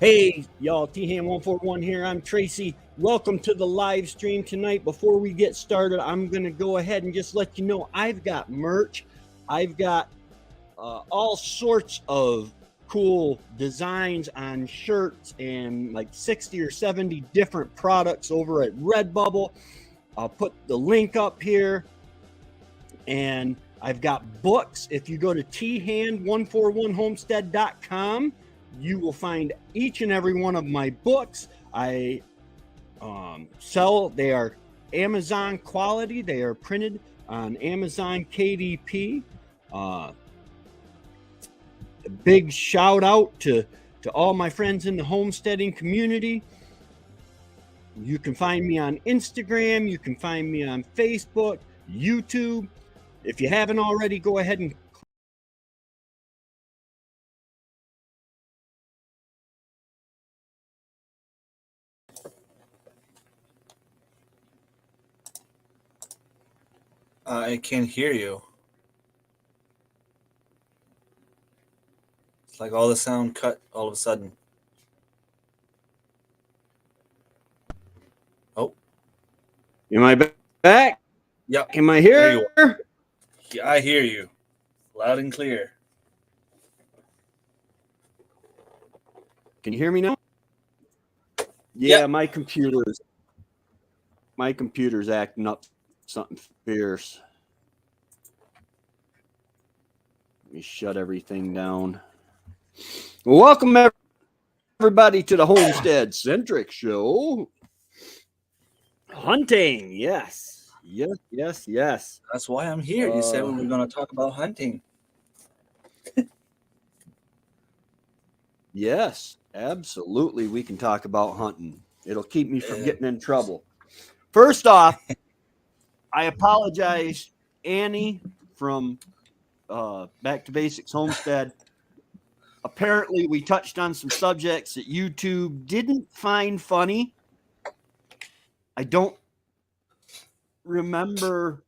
Hey, y'all, T-Ham141 here. I'm Tracy. Welcome to the live stream tonight. Before we get started, I'm going to go ahead and just let you know I've got merch. I've got all sorts of cool designs on shirts and like 60 or 70 different products over at Redbubble. I'll put the link up here. And I've got books. If you go to thand141homestead.com, you will find each and every one of my books. I sell, they are Amazon quality. They are printed on Amazon KDP. A big shout out to all my friends in the homesteading community. You can find me on Instagram. You can find me on Facebook, YouTube. If you haven't already, go ahead and I can't hear you. It's like all the sound cut all of a sudden. Oh, Am I back? yep. Am I There you here? are. Yeah, I hear you, loud and clear. Can you hear me now? Yeah, Yep. my computer's acting up something fierce. Let me shut everything down. Well, welcome everybody to the Homestead Centric show. Hunting, yes. Yes. That's why I'm here. You said we were going to talk about hunting. Yes, absolutely. We can talk about hunting. It'll keep me from getting in trouble. First off, I apologize, Annie from Back to Basics Homestead. Apparently, we touched on some subjects that YouTube didn't find funny. I don't remember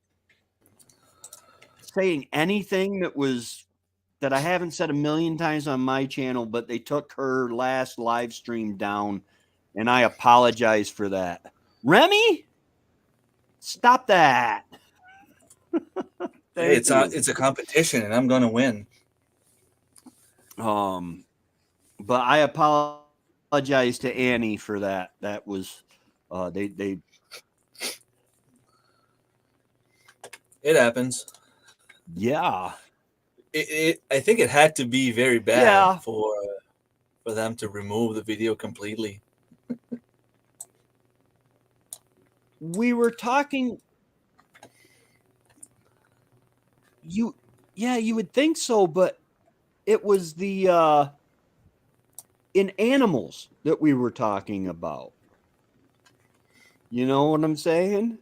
saying anything that I haven't said a million times on my channel, but they took her last live stream down, and I apologize for that. Remy, stop that. Hey, it's a competition, and I'm going to win. But I apologize to Annie for that. That was they. It happens. Yeah. I think it had to be very bad Yeah. for them to remove the video completely. We were talking. You would think so, but it was the in animals that we were talking about. You know what I'm saying?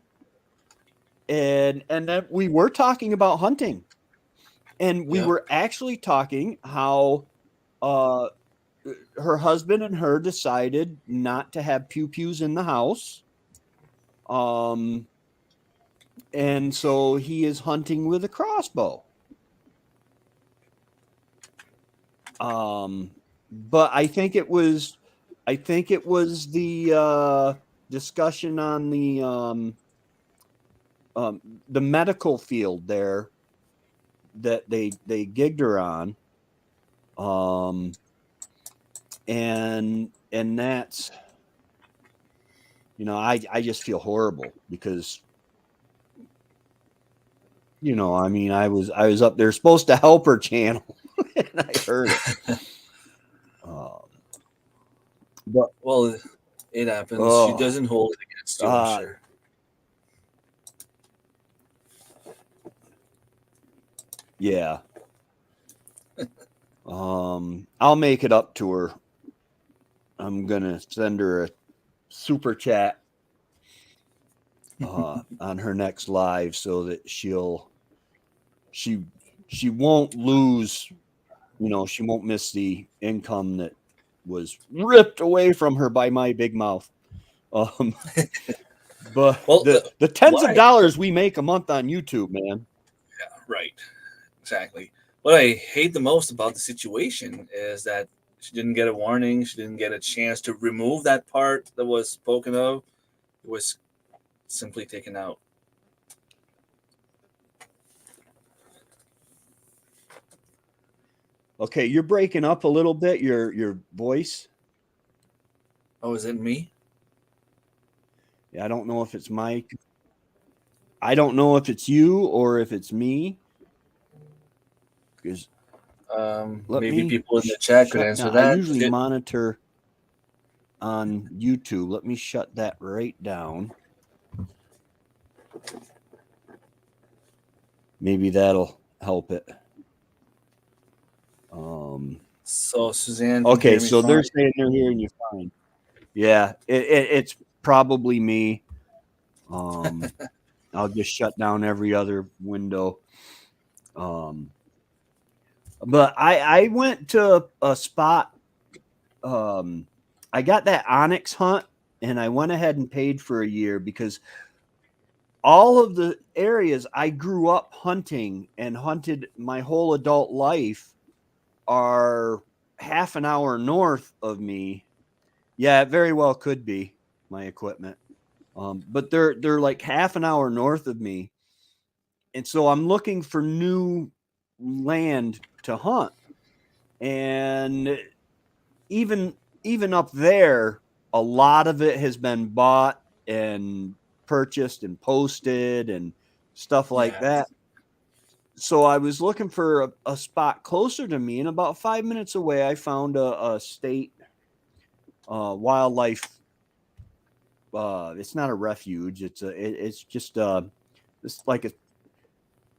And that we were talking about hunting. And we were actually talking how her husband and her decided not to have pew-pews in the house. And so he is hunting with a crossbow. But I think it was the discussion on the medical field there that they gigged her on. And that's, I just feel horrible because, I mean, I was up there supposed to help her channel and I heard it. But well, it happens. She doesn't hold it against you, I'm sure. Yeah. I'll make it up to her. I'm gonna send her a super chat on her next live so that she won't lose, she won't miss the income that was ripped away from her by my big mouth. But the tens of dollars we make a month on YouTube, man. Yeah, right. Exactly. What I hate the most about the situation is that She didn't get a warning. She didn't get a chance to remove that part that was spoken of. It was simply taken out. Okay, you're breaking up a little bit. Your voice. Oh, is it me? Yeah, I don't know if it's Mike. I don't know if it's you or if it's me. Because let Maybe me people in the chat could shut answer down. I that. usually monitor on YouTube. Let me shut that right down. Maybe that'll help it. So Suzanne. Okay, so they're saying they're hearing you fine. Yeah, it's probably me. I'll just shut down every other window. But I went to a spot. I got that onyx hunt, and I went ahead and paid for a year because all of the areas I grew up hunting and hunted my whole adult life are half an hour north of me. Yeah, it very well could be my equipment. But they're like half an hour north of me. And so I'm looking for new land to hunt. And even up there, a lot of it has been bought and purchased and posted and stuff like that. So I was looking for a spot closer to me, and about 5 minutes away, I found a state wildlife. It's not a refuge. It's just it's like a.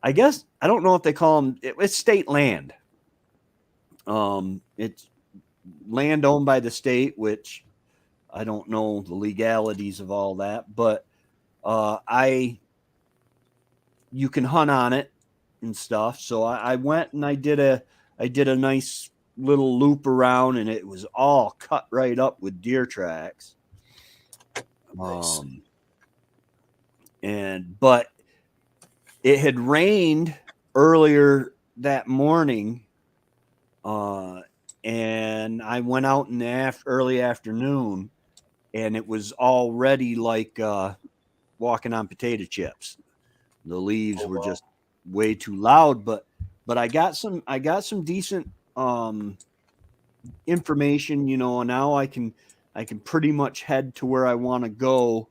I guess I don't know if they call them. It's state land. It's land owned by the state, which I don't know the legalities of all that, but you can hunt on it and stuff. So I went and I did a nice little loop around, and it was all cut right up with deer tracks. Nice. But it had rained earlier that morning, and I went out in the early afternoon, and it was already like walking on potato chips. The leaves were just way too loud, but I got some decent information, and now I can pretty much head to where I want to go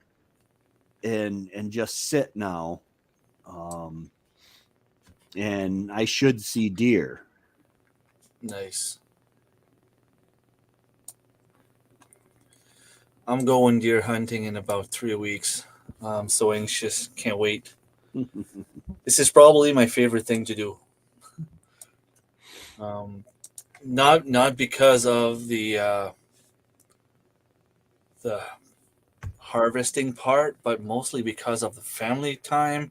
and just sit now. And I should see deer. Nice. I'm going deer hunting in about 3 weeks. I'm so anxious. Can't wait. This is probably my favorite thing to do. Not because of the harvesting part, but mostly because of the family time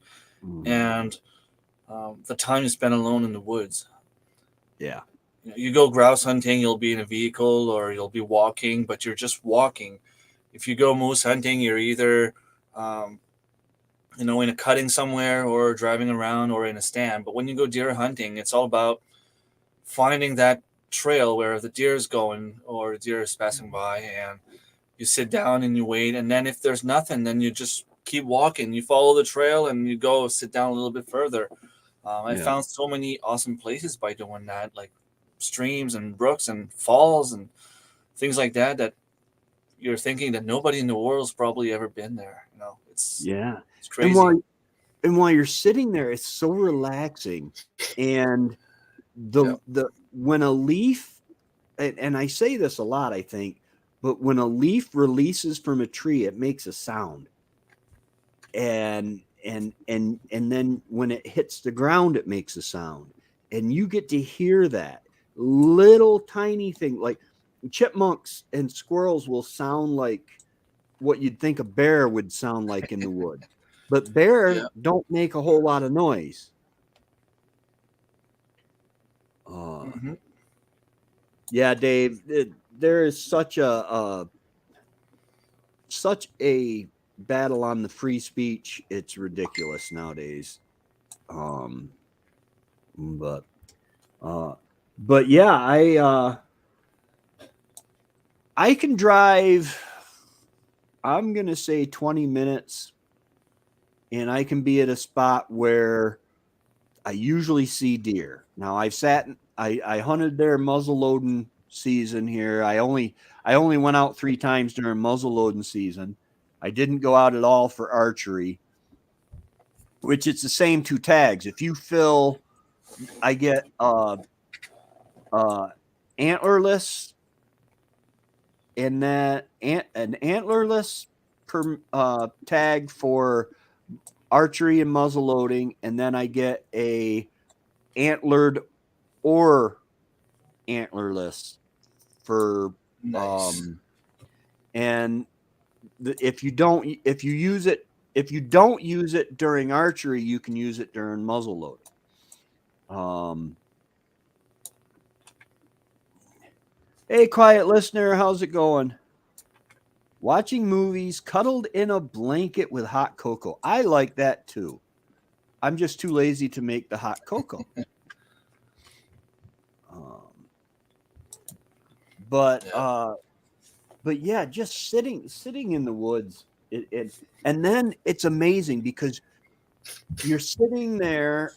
and the time you spend alone in the woods. Yeah. You go grouse hunting, you'll be in a vehicle or you'll be walking, but you're just walking. If you go moose hunting, you're either in a cutting somewhere or driving around or in a stand. But when you go deer hunting, it's all about finding that trail where the deer is going or the deer is passing by, and you sit down and you wait. And then if there's nothing, then you just keep walking. You follow the trail and you go sit down a little bit further. I found so many awesome places by doing that, like streams and brooks and falls and things like that, that you're thinking that nobody in the world's probably ever been there. It's crazy. And while you're sitting there, it's so relaxing. And the when a leaf, and I say this a lot, I think, but when a leaf releases from a tree, it makes a sound. And then when it hits the ground, it makes a sound. And you get to hear that little tiny thing. Like chipmunks and squirrels will sound like what you'd think a bear would sound like in the woods. But bears don't make a whole lot of noise. Yeah, Dave, there is such a battle on the free speech. It's ridiculous nowadays. But yeah, I can drive, I'm going to say 20 minutes, and I can be at a spot where I usually see deer. Now I hunted there muzzle loading season here. I only went out 3 times during muzzle loading season. I didn't go out at all for archery, which it's the same 2 tags. If you fill, I get uh antlerless, and then an antlerless per tag for archery and muzzle loading, and then I get a antlered or antlerless for Nice. and if you don't use it during archery, you can use it during muzzle loading. Hey, quiet listener, how's it going? Watching movies cuddled in a blanket with hot cocoa. I like that too. I'm just too lazy to make the hot cocoa. But Yeah. but yeah, just sitting in the woods. And then it's amazing because you're sitting there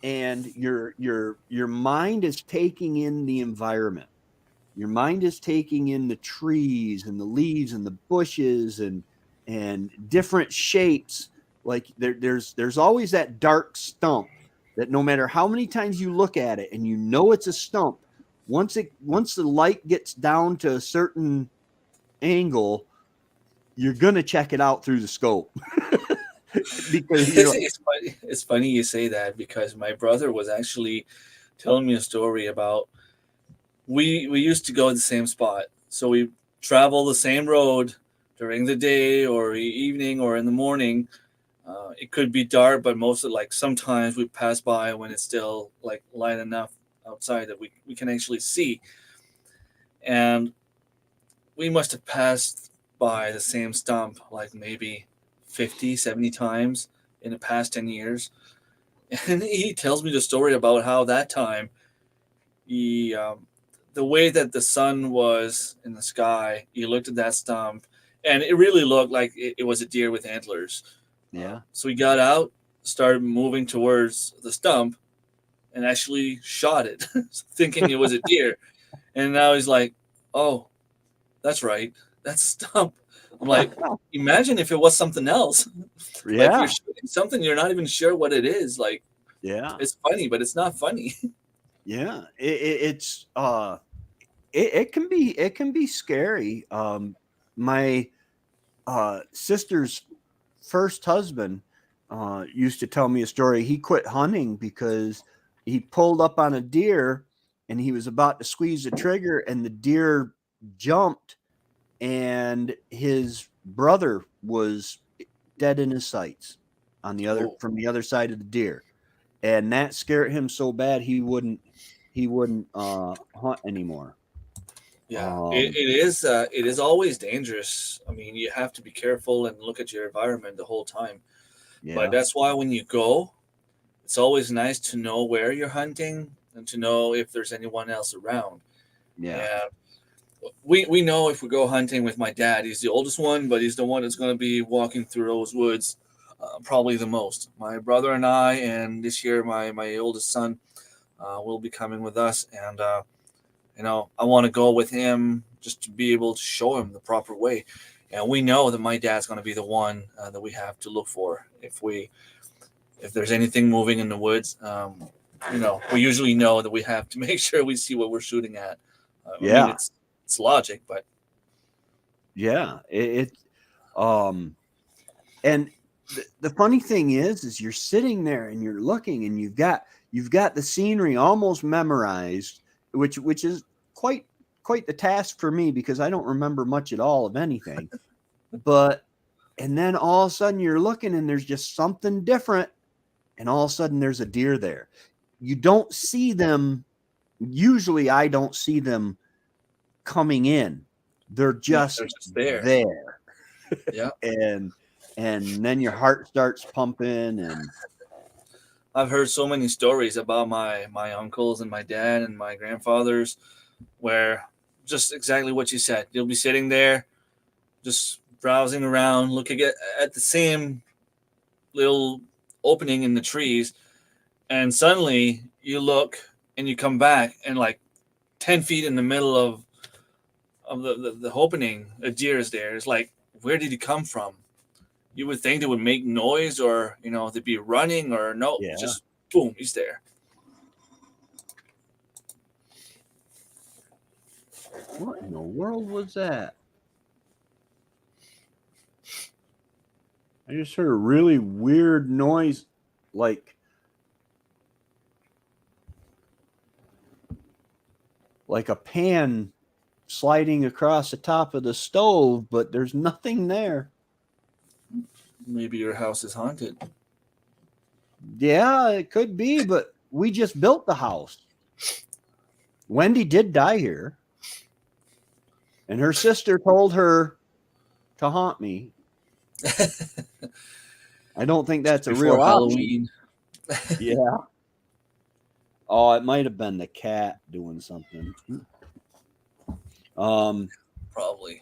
and your mind is taking in the environment. Your mind is taking in the trees and the leaves and the bushes and different shapes. Like there's always that dark stump that no matter how many times you look at it and you know it's a stump, once the light gets down to a certain angle, you're gonna check it out through the scope. Because It's funny you say that because my brother was actually telling me a story about we used to go to the same spot. So we travel the same road during the day or evening or in the morning. It could be dark, but mostly like sometimes we pass by when it's still like light enough outside that we can actually see. And we must have passed by the same stump like maybe 50, 70 times in the past 10 years. And he tells me the story about how that time he the way that the sun was in the sky, he looked at that stump and it really looked like it was a deer with antlers. yeah. So he got out, started moving towards the stump, and actually shot it, thinking it was a deer. And now he's like, "Oh, that's right, that's a stump." I'm like, imagine if it was something else. Like you're Yeah. shooting something you're not even sure what it is. Like Yeah. it's funny, but it's not funny. Yeah. It can be scary. My sister's first husband used to tell me a story. He quit hunting because he pulled up on a deer and he was about to squeeze the trigger, and the deer jumped, and his brother was dead in his sights Oh, from the other side of the deer, and that scared him so bad he wouldn't hunt anymore. yeah, Um, it is always dangerous. I mean, you have to be careful and look at your environment the whole time. But yeah, that's why when you go, it's always nice to know where you're hunting and to know if there's anyone else around. yeah, And we know if we go hunting with my dad, he's the oldest one, but he's the one that's going to be walking through those woods probably the most. My brother and I, and this year my oldest son will be coming with us, and I want to go with him just to be able to show him the proper way. And we know that my dad's going to be the one that we have to look for if there's anything moving in the woods. We usually know that we have to make sure we see what we're shooting at. I mean, yeah, it's logic, but yeah. Um, and the funny thing is you're sitting there and you're looking, and you've got the scenery almost memorized, which is quite the task for me because I don't remember much at all of anything. But and then all of a sudden you're looking and there's just something different, and all of a sudden there's a deer there. You don't see them. Usually I don't see them coming in. They're no, just they're just there. there. Yeah, And then your heart starts pumping. And I've heard so many stories about my uncles and my dad and my grandfathers where just exactly what you said. You'll be sitting there, just browsing around, looking at the same little opening in the trees, and suddenly you look and you come back, and like 10 feet in the middle of the opening, a deer is there. It's like, where did he come from? You would think they would make noise, or they'd be running, or no, Yeah. just boom, he's there. What in the world was that? I just heard a really weird noise, like a pan sliding across the top of the stove, but there's nothing there. Maybe your house is haunted. Yeah, it could be, but we just built the house. Wendy did die here, and her sister told her to haunt me. I don't think that's a Before real Halloween. option. Yeah. Oh, it might have been the cat doing something. Probably.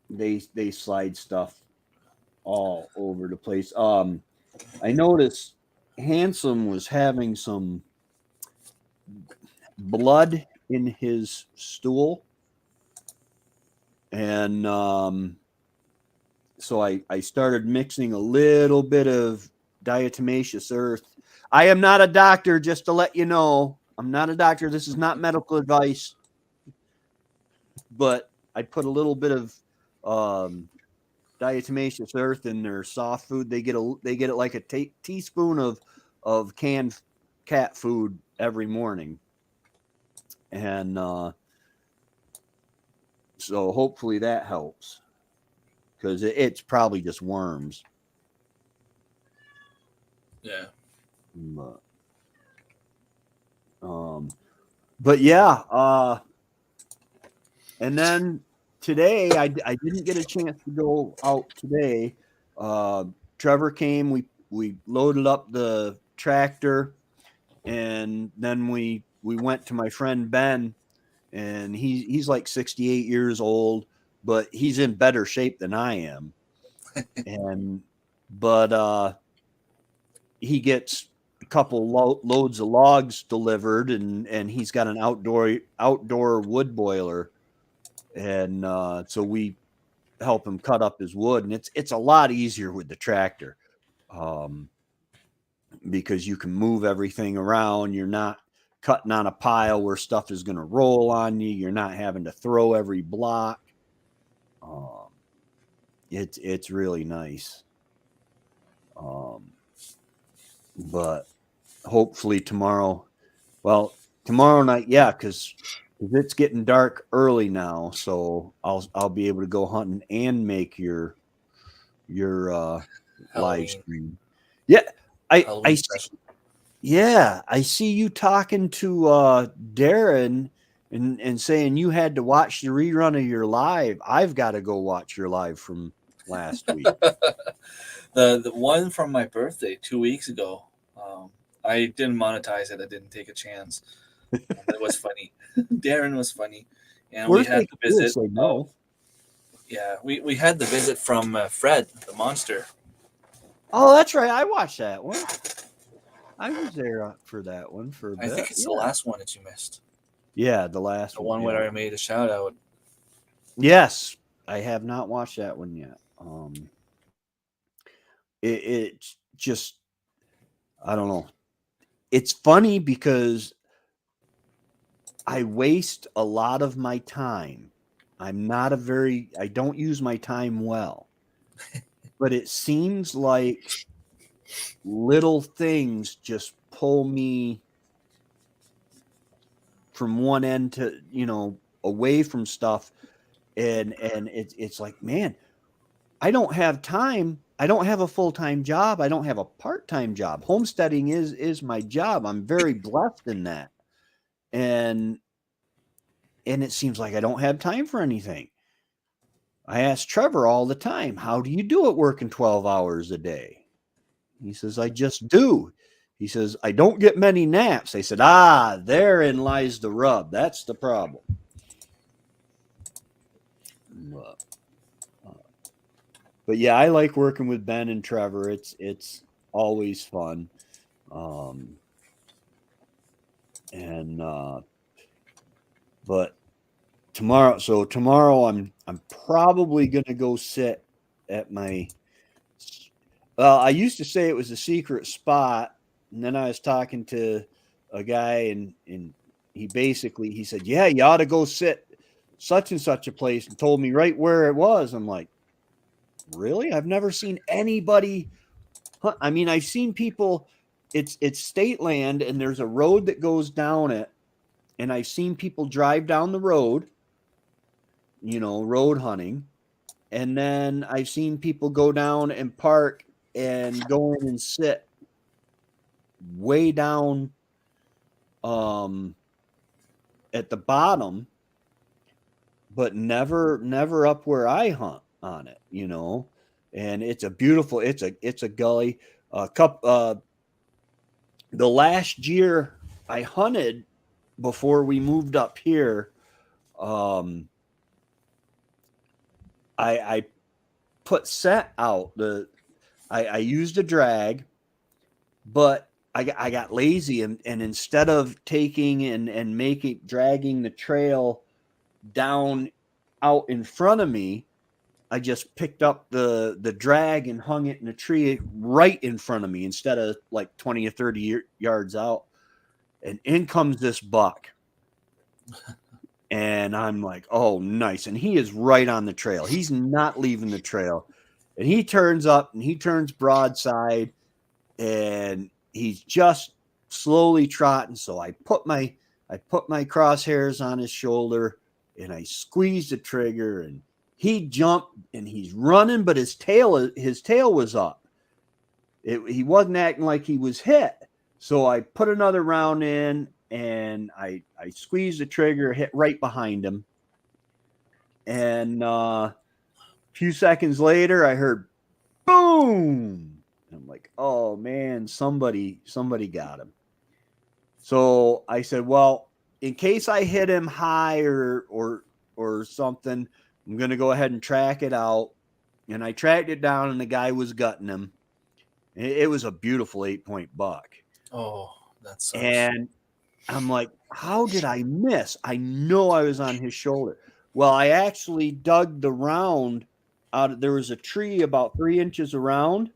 They slide stuff all over the place. I noticed Handsome was having some blood in his stool, and so I started mixing a little bit of diatomaceous earth. I am not a doctor, just to let you know. I'm not a doctor. This is not medical advice. But I put a little bit of diatomaceous earth in their soft food. They get it like a teaspoon of canned cat food every morning, and so hopefully that helps, because it's probably just worms. Yeah. But yeah, and then today I didn't get a chance to go out today. Trevor came. We loaded up the tractor, and then we went to my friend Ben, and he's like 68 years old, but he's in better shape than I am. But he gets a couple loads of logs delivered, and he's got an outdoor wood boiler, and so we help him cut up his wood, and it's a lot easier with the tractor, because you can move everything around. You're not cutting on a pile where stuff is going to roll on you. You're not having to throw every block. It's really nice. But hopefully tomorrow night, yeah, because it's getting dark early now, so I'll be able to go hunting and make your live stream. Yeah, I see you talking to Darren and saying you had to watch the rerun of your live. I've got to go watch your live from last week. The one from my birthday 2 weeks ago. I didn't monetize it. I didn't take a chance. It was funny. Darren was funny, and we had the visit. We had the visit from Fred the monster. Oh, that's right. I watched that one. I was there for that one for a bit. I think it's the last one that you missed. Yeah, the last one. The one where I made a shout out. Yes, I have not watched that one yet. It's just, I don't know. It's funny because I waste a lot of my time. I don't use my time well. But it seems like little things just pull me from one end to, away from stuff. And it's like, man, I don't have time. I don't have a full-time job. I don't have a part-time job. Homesteading is my job. I'm very blessed in that. And it seems like I don't have time for anything. I ask Trevor all the time, how do you do it working 12 hours a day? He says, I just do. He says, I don't get many naps. I said, therein lies the rub. That's the problem. But yeah, I like working with Ben and Trevor. It's always fun. And but tomorrow I'm probably gonna go sit at my I used to say it was a secret spot, and then I was talking to a guy and he said, yeah, you ought to go sit such and such a place, and told me right where it was. I'm like, really? I've never seen anybody. I mean, I've seen people. It's state land, and there's a road that goes down it, and I've seen people drive down the road, road hunting, and then I've seen people go down and park and go in and sit way down at the bottom, but never up where I hunt on it, and it's a beautiful, it's a gully. The last year I hunted before we moved up here, I put set out. I used a drag, but I got lazy, and instead of taking and dragging the trail down out in front of me, I just picked up the drag and hung it in a tree right in front of me instead of like 20 or 30 yards out. And in comes this buck. And I'm like, oh, nice. And he is right on the trail. He's not leaving the trail. And he turns up and he turns broadside, and he's just slowly trotting. So I put my crosshairs on his shoulder, and I squeezed the trigger, and he jumped, and he's running, but his tail was up. He wasn't acting like he was hit. So I put another round in, and I squeezed the trigger, hit right behind him. And a few seconds later, I heard boom. And I'm like, oh man, somebody got him. So I said, well, in case I hit him high or something, I'm going to go ahead and track it out. And I tracked it down, and the guy was gutting him. It was a beautiful 8-point buck. Oh, that sucks. And I'm like, how did I miss? I know I was on his shoulder. Well, I actually dug the round out. There was a tree about 3 inches around.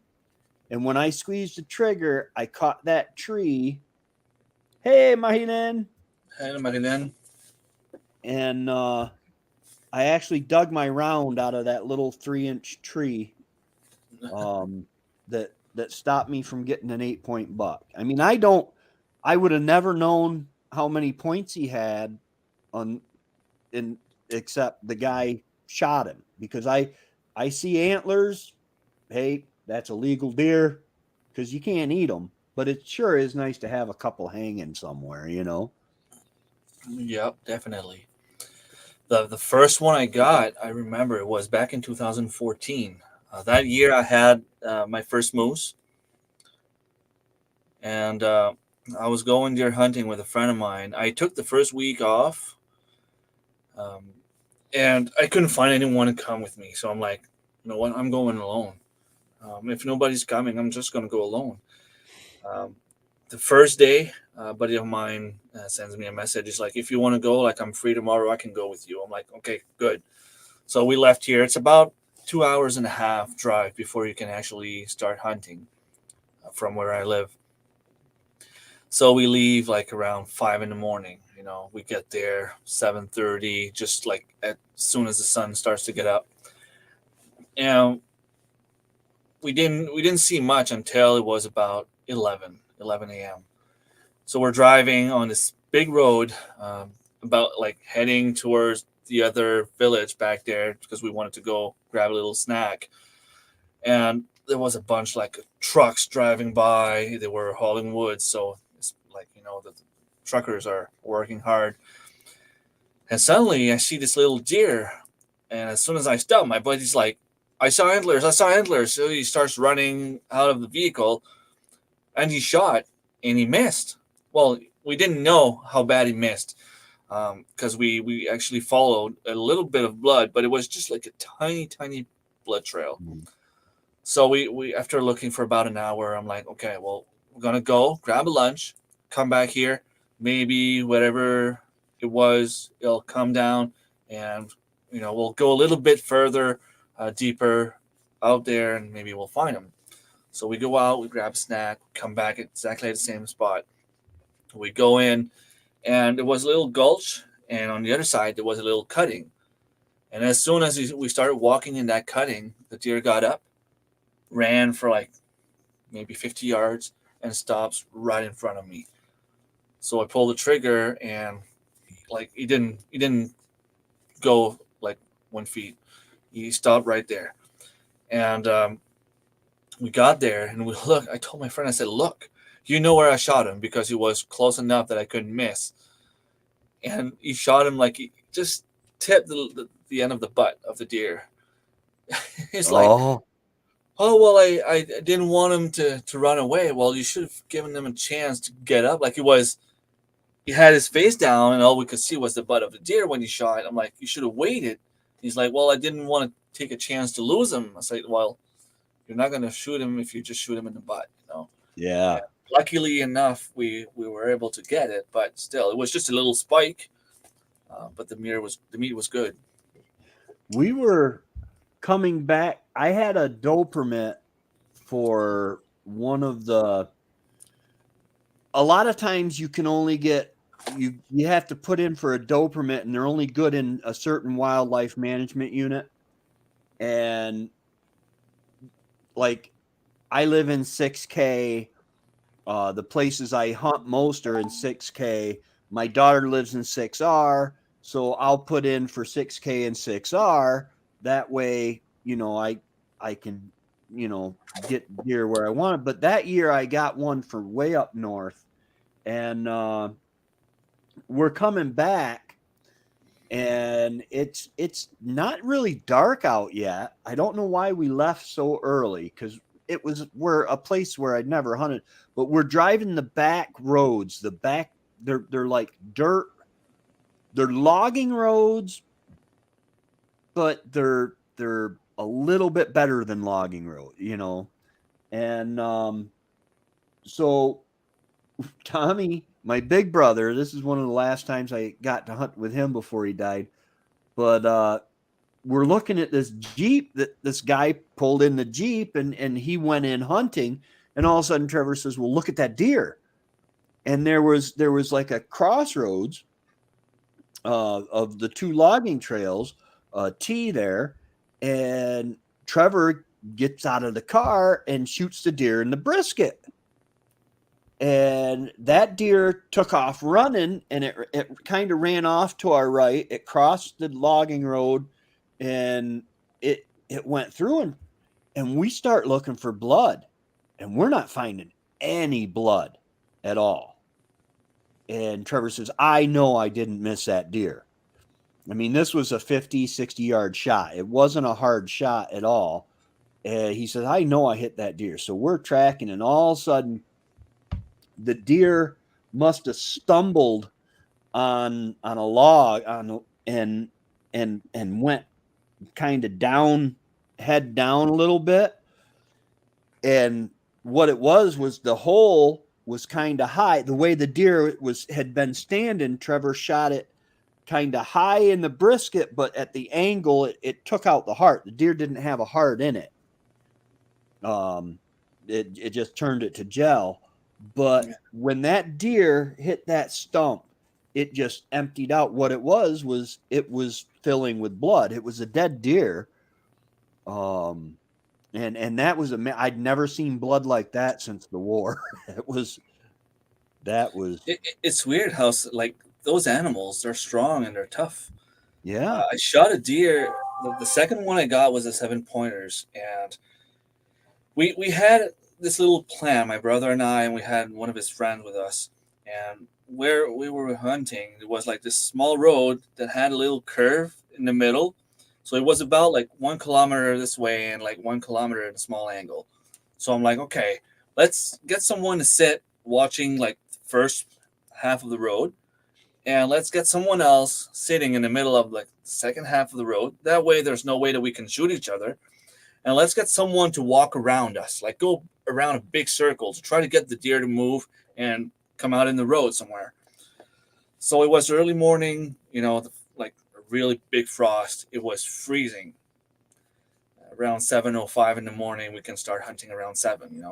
And when I squeezed the trigger, I caught that tree. Hey, Mahinen. Hey, Mahinen. And I actually dug my round out of that little 3-inch tree that stopped me from getting an 8-point buck. I mean, I would have never known how many points he had except the guy shot him, because I see antlers. Hey, that's a legal deer because you can't eat them, but it sure is nice to have a couple hanging somewhere, Yep, definitely. The first one I got, I remember it was back in 2014. That year I had my first moose, and I was going deer hunting with a friend of mine. I took the first week off, and I couldn't find anyone to come with me. So I'm like, you know what, I'm going alone. If nobody's coming, I'm just going to go alone. The first day, a buddy of mine sends me a message. He's like, if you want to go, like, I'm free tomorrow, I can go with you. I'm like, okay, good. So we left here. It's about 2 hours and a half drive before you can actually start hunting from where I live. So we leave like around 5 a.m. We get there 7:30, just like as soon as the sun starts to get up. And we didn't see much until it was about 11 a.m. So we're driving on this big road, about like heading towards the other village back there because we wanted to go grab a little snack. And there was a bunch like trucks driving by. They were hauling wood. So it's like, the truckers are working hard. And suddenly I see this little deer. And as soon as I stop, my buddy's like, I saw antlers. So he starts running out of the vehicle, and he shot. and he missed. Well, we didn't know how bad he missed because we actually followed a little bit of blood, but it was just like a tiny blood trail. Mhm. So we after looking for about an hour, I'm like, okay, well, we're gonna go grab a lunch, come back here, maybe whatever it was, it'll come down, and we'll go a little bit further, deeper out there, and maybe we'll find him. So we go out, we grab a snack, come back exactly at the same spot. We go in, and there was a little gulch, and on the other side there was a little cutting. And as soon as we started walking in that cutting, the deer got up, ran for like maybe 50 yards, and stops right in front of me. So I pulled the trigger, and like he didn't go like 1 feet. He stopped right there, and we got there, and we look. I told my friend, I said, "Look, you know where I shot him because he was close enough that I couldn't miss." And he shot him like he just tipped the end of the butt of the deer. He's like, Oh, "Oh well, I didn't want him to run away." Well, you should have given him a chance to get up. Like he had his face down, and all we could see was the butt of the deer when he shot. I'm like, "You should have waited." He's like, "Well, I didn't want to take a chance to lose him." I said, "Well, you're not gonna shoot him if you just shoot him in the butt." yeah. And luckily enough, we were able to get it, but still, it was just a little spike. But the meat was good. We were coming back. I had a doe permit for one of the. A lot of times you can only get you have to put in for a doe permit, and they're only good in a certain wildlife management unit. And like I live in 6K. The places I hunt most are in 6K. My daughter lives in 6R, so I'll put in for 6K and 6R. That way, I can, get deer where I want it. But that year I got one for way up north, and we're coming back, and it's not really dark out yet. I don't know why we left so early because we're a place where I'd never hunted, but we're driving the back roads. They're like dirt. They're logging roads, but they're a little bit better than logging road. And so Tommy, my big brother, this is one of the last times I got to hunt with him before he died. But we're looking at this Jeep that this guy pulled in the Jeep, and he went in hunting, and all of a sudden Trevor says, "Well, look at that deer." And there was like a crossroads of the two logging trails, T there, and Trevor gets out of the car and shoots the deer in the brisket. And that deer took off running, and it kind of ran off to our right. It crossed the logging road, and it went through, and we start looking for blood, and we're not finding any blood at all. And Trevor says, "I know I didn't miss that deer." I mean, this was a 50, 60-yard shot. It wasn't a hard shot at all. He says, "I know I hit that deer." So we're tracking, and all of a sudden the deer must have stumbled on a log and went kind of down, head down a little bit. And what it was the hole was kind of high. The way the deer had been standing, Trevor shot it kind of high in the brisket, but at the angle, it took out the heart. The deer didn't have a heart in it. It just turned it to gel. But when that deer hit that stump, it just emptied out. What it was filling with blood. It was a dead deer. And that was I'd never seen blood like that since the war. It's weird how like those animals, they're strong and they're tough. Yeah. I shot a deer. The second one I got was a 7 pointers, and we had this little plan, my brother and I, and we had one of his friends with us. And where we were hunting, it was like this small road that had a little curve in the middle. So it was about like 1 kilometer this way and like 1 kilometer in a small angle. So I'm like, okay, let's get someone to sit watching like the first half of the road, and let's get someone else sitting in the middle of like the second half of the road. That way, there's no way that we can shoot each other. And let's get someone to walk around us, like go around a big circle to try to get the deer to move and come out in the road somewhere. So it was early morning, like a really big frost. It was freezing. Around 7:05 in the morning, we can start hunting around 7.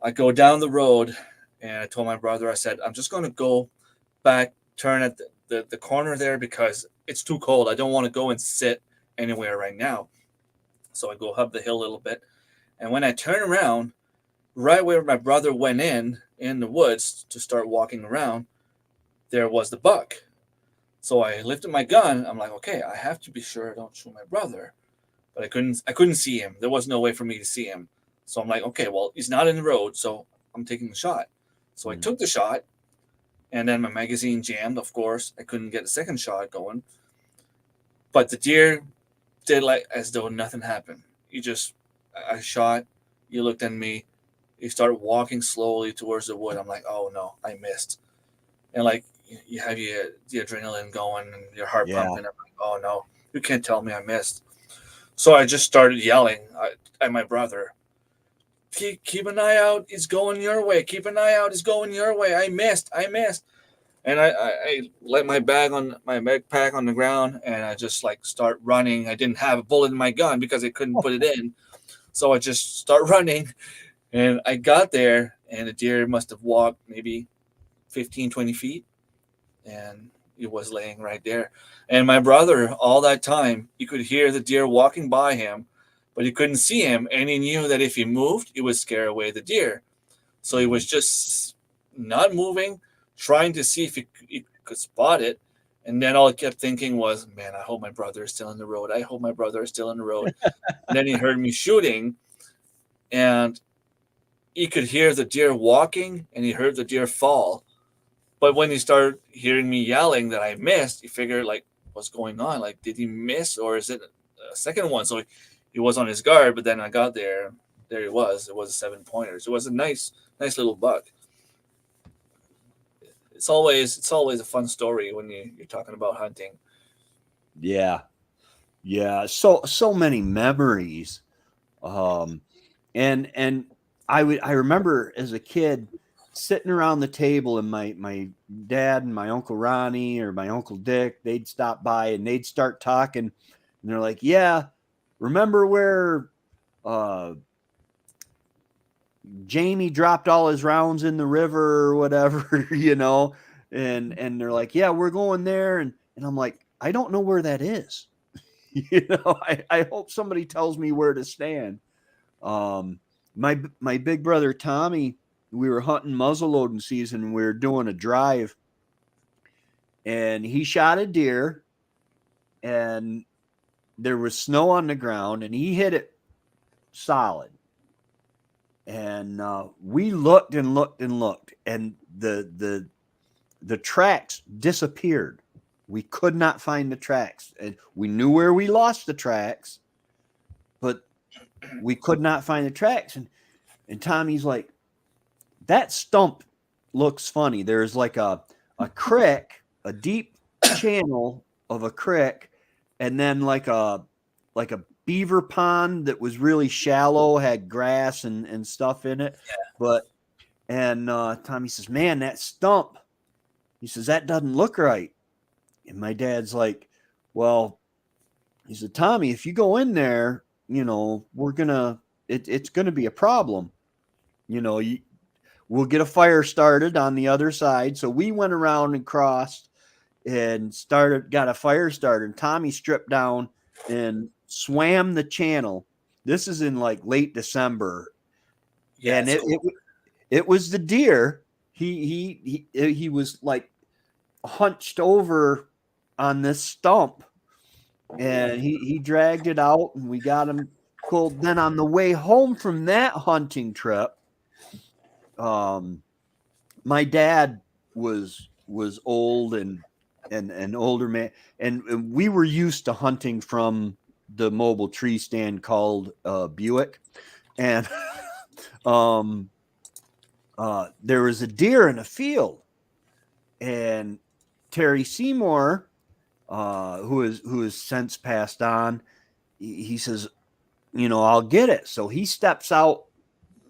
I go down the road, and I told my brother, I said, I'm just going to go back, turn at the corner there because it's too cold. I don't want to go and sit anywhere right now. So I go up the hill a little bit. And when I turn around, right where my brother went in the woods to start walking around, there was the buck. So I lifted my gun. I'm like, okay, I have to be sure I don't shoot my brother. But I couldn't see him. There was no way for me to see him. So I'm like, okay, well, he's not in the road, so I'm taking the shot. So I took the shot, and then my magazine jammed, of course. I couldn't get a second shot going. But the deer did like as though nothing happened. I shot, he looked at me, he started walking slowly towards the wood. I'm like, oh no, I missed. And like you have the adrenaline going and your heart pumping. I'm like, oh no, you can't tell me I missed. So I just started yelling at my brother, keep an eye out, it's going your way. Keep an eye out, it's going your way. I missed. And I let my backpack on the ground, and I just like start running. I didn't have a bullet in my gun because I couldn't put it in. So I just start running, and I got there, and the deer must have walked maybe 15, 20 feet, and it was laying right there. And my brother, all that time, he could hear the deer walking by him, but he couldn't see him, and he knew that if he moved, it would scare away the deer. So he was just not moving, trying to see if he could spot it. And then all I kept thinking was, man, I hope my brother is still in the road. I hope my brother is still in the road. And then he heard me shooting, and he could hear the deer walking, and he heard the deer fall. But when he started hearing me yelling that I missed, he figured, like, what's going on? Like, did he miss, or is it a second one? So he was on his guard, but then I got there. There he was. It was a 7-pointer. So it was a nice little buck. It's always a fun story when you're talking about hunting. Yeah. So many memories. And I remember as a kid sitting around the table, and my dad and my Uncle Ronnie or my Uncle Dick, they'd stop by and they'd start talking, and they're like, yeah, remember where Jamie dropped all his rounds in the river or whatever, and they're like, yeah, we're going there. And I'm like, I don't know where that is. I hope somebody tells me where to stand. My big brother, Tommy, we were hunting muzzleloading season, and we were doing a drive, and he shot a deer, and there was snow on the ground, and he hit it solid. And we looked and looked and looked, and the tracks disappeared. We could not find the tracks, and we knew where we lost the tracks, but we could not find the tracks. And Tommy's like, that stump looks funny. There's like a creek, a deep channel of a creek, and then like a beaver pond that was really shallow, had grass and stuff in it. Yeah. And Tommy says, man, that stump, he says, that doesn't look right. And my dad's like, well, he said, Tommy, if you go in there, it's going to be a problem. We'll get a fire started on the other side. So we went around and crossed and got a fire started. And Tommy stripped down and swam the channel. This is in like late December. Yeah, and it was the deer. He was like hunched over on this stump, and he dragged it out, and we got him pulled. Then on the way home from that hunting trip, my dad was old and an older man, and we were used to hunting from the mobile tree stand called Buick, and there was a deer in a field, and Terry Seymour, who is since passed on, he says, I'll get it. So he steps out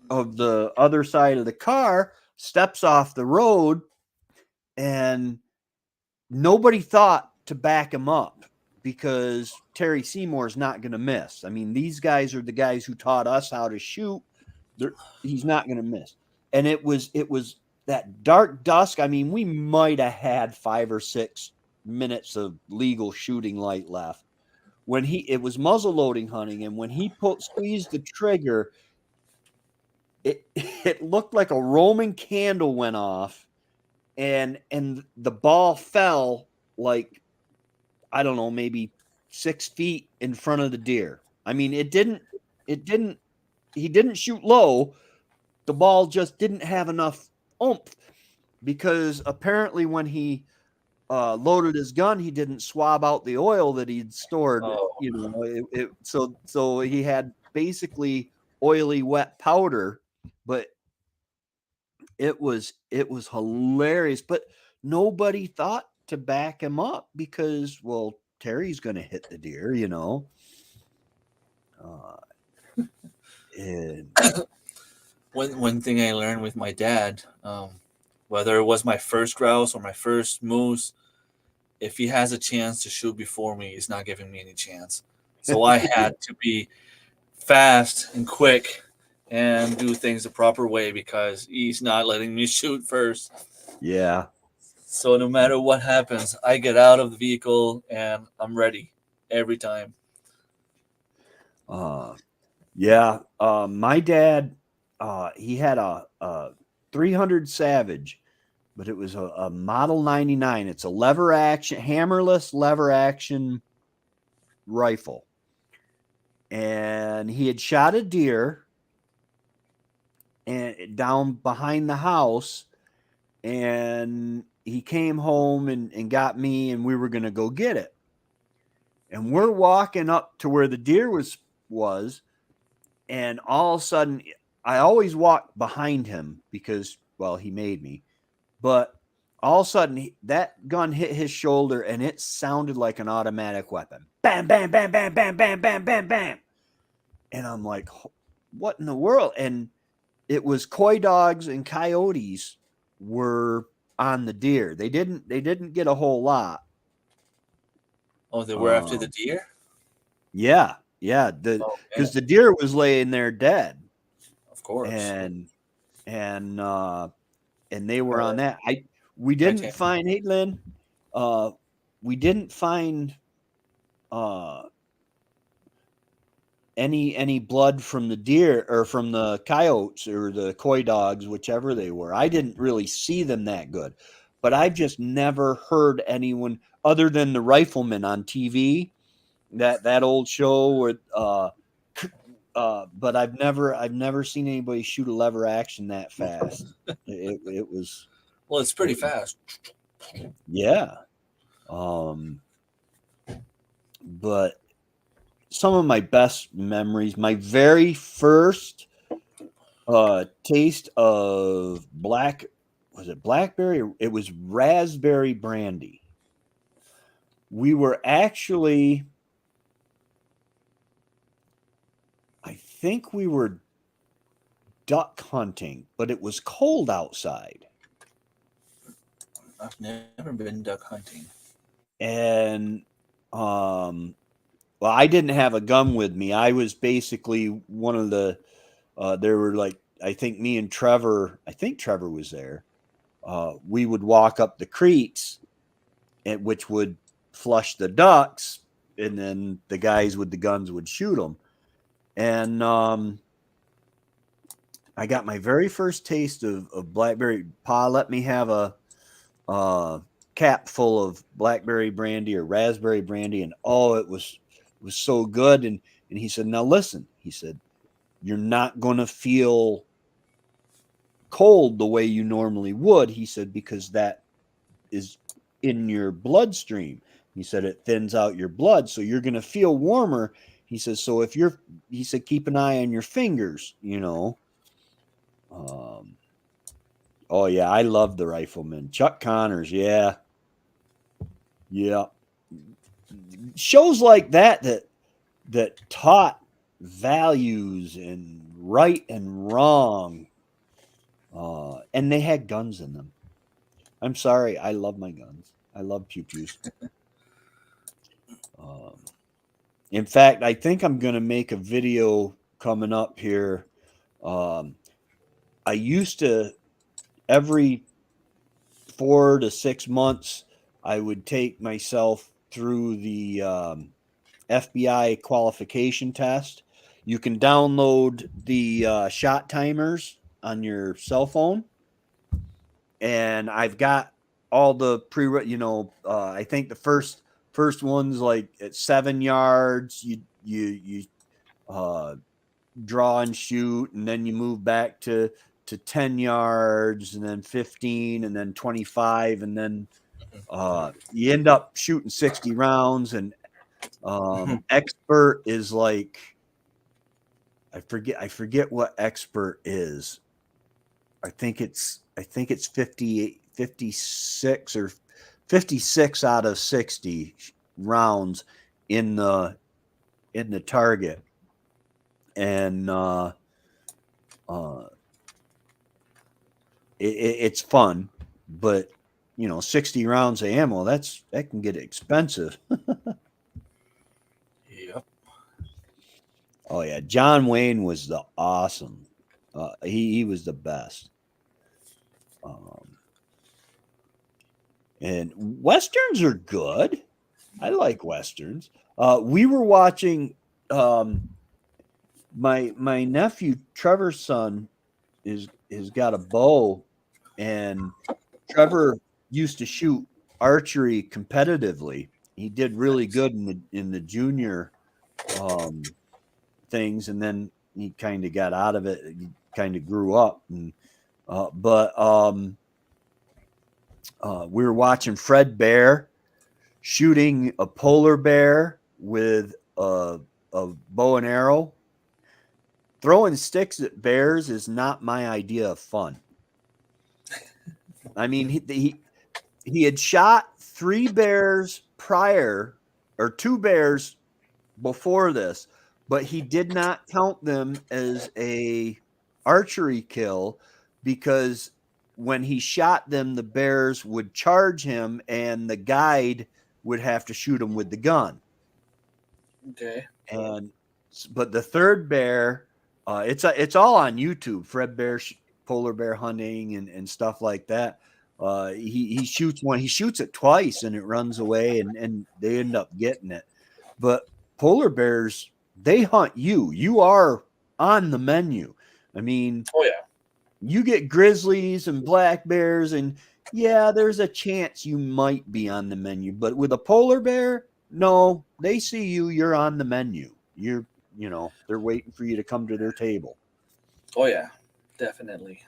of the other side of the car, steps off the road, and nobody thought to back him up because Terry Seymour's not going to miss. I mean, these guys are the guys who taught us how to shoot. He's not going to miss. And it was that dark dusk. I mean, we might have had 5 or 6 minutes of legal shooting light left when it was muzzle loading hunting, and when he squeezed the trigger, it looked like a Roman candle went off, and the ball fell like, I don't know, maybe 6 feet in front of the deer. I mean, he didn't shoot low. The ball just didn't have enough oomph, because apparently when he loaded his gun, he didn't swab out the oil that he'd stored. So he had basically oily, wet powder, but it was hilarious. But nobody thought to back him up because, well, Terry's going to hit the deer, and One thing I learned with my dad, whether it was my first grouse or my first moose, if he has a chance to shoot before me, he's not giving me any chance. So I had to be fast and quick and do things the proper way because he's not letting me shoot first. yeah. So no matter what happens, I get out of the vehicle and I'm ready every time. Yeah. My dad, he had a 300 Savage, but it was a Model 99. It's a hammerless lever action rifle. And he had shot a deer and down behind the house, and he came home and got me, and we were going to go get it. And we're walking up to where the deer was, and all of a sudden, I always walk behind him because, well, he made me. But all of a sudden, that gun hit his shoulder, and it sounded like an automatic weapon. Bam, bam, bam, bam, bam, bam, bam, bam, bam. And I'm like, what in the world? And it was coy dogs and coyotes were on the deer. They didn't get a whole lot. Oh, they were after the deer? Yeah. Because the deer was laying there dead. Of course. And they were on that. We didn't find, hey Lynn, we didn't find any blood from the deer or from the coyotes or the coy dogs, whichever they were. I didn't really see them that good, but I've just never heard anyone other than the rifleman on TV, that old show with but I've never seen anybody shoot a lever action that fast. It was, well, it's pretty fast. Yeah. But some of my best memories, my very first taste of blackberry? It was raspberry brandy. We were actually, I think we were duck hunting, but it was cold outside. I've never been duck hunting. And well, I didn't have a gun with me. I was basically one of the there were like, I think me and Trevor, I think Trevor was there. We would walk up the creeks, which would flush the ducks, and then the guys with the guns would shoot them. And I got my very first taste of blackberry. Pa let me have a cap full of blackberry brandy or raspberry brandy, and it was so good. And he said, now listen, he said, you're not going to feel cold the way you normally would. He said, because that is in your bloodstream. He said, it thins out your blood, so you're going to feel warmer. He says, so he said, keep an eye on your fingers, Oh yeah, I love the Rifleman. Chuck Connors, yeah. Yeah. Shows like that taught values and right and wrong. And they had guns in them. I'm sorry, I love my guns. I love pew pews. Um, in fact, I think I'm going to make a video coming up here. Um, I used to every 4 to 6 months, I would take myself through the FBI qualification test. You can download the shot timers on your cell phone, and I've got all the I think the first one's like at 7 yards. You uh, draw and shoot, and then you move back to 10 yards, and then 15, and then 25, and then you end up shooting 60 rounds. And expert is like I forget what expert is. I think it's 58, 56 or 56 out of 60 rounds in the target. And it's fun, but 60 rounds of ammo, that can get expensive. Yep. Oh yeah, John Wayne was the awesome. He was the best. And westerns are good. I like westerns. We were watching. My nephew Trevor's son is got a bow, and Trevor used to shoot archery competitively. He did really good in the junior things, and then he kind of got out of it. He kind of grew up, and but we were watching Fred Bear shooting a polar bear with a bow and arrow. Throwing sticks at bears is not my idea of fun. I mean, he had shot 3 bears prior, or 2 bears before this, but he did not count them as a archery kill because when he shot them, the bears would charge him, and the guide would have to shoot him with the gun. Okay. And but the third bear, it's all on YouTube. Fred Bear polar bear hunting and stuff like that. He shoots one. He shoots it twice, and it runs away, and they end up getting it. But polar bears, they hunt you. You are on the menu. I mean, Oh yeah. you get grizzlies and black bears, and yeah, there's a chance you might be on the menu. But with a polar bear, no, they see you, you're on the menu. They're waiting for you to come to their table. Oh yeah. Definitely.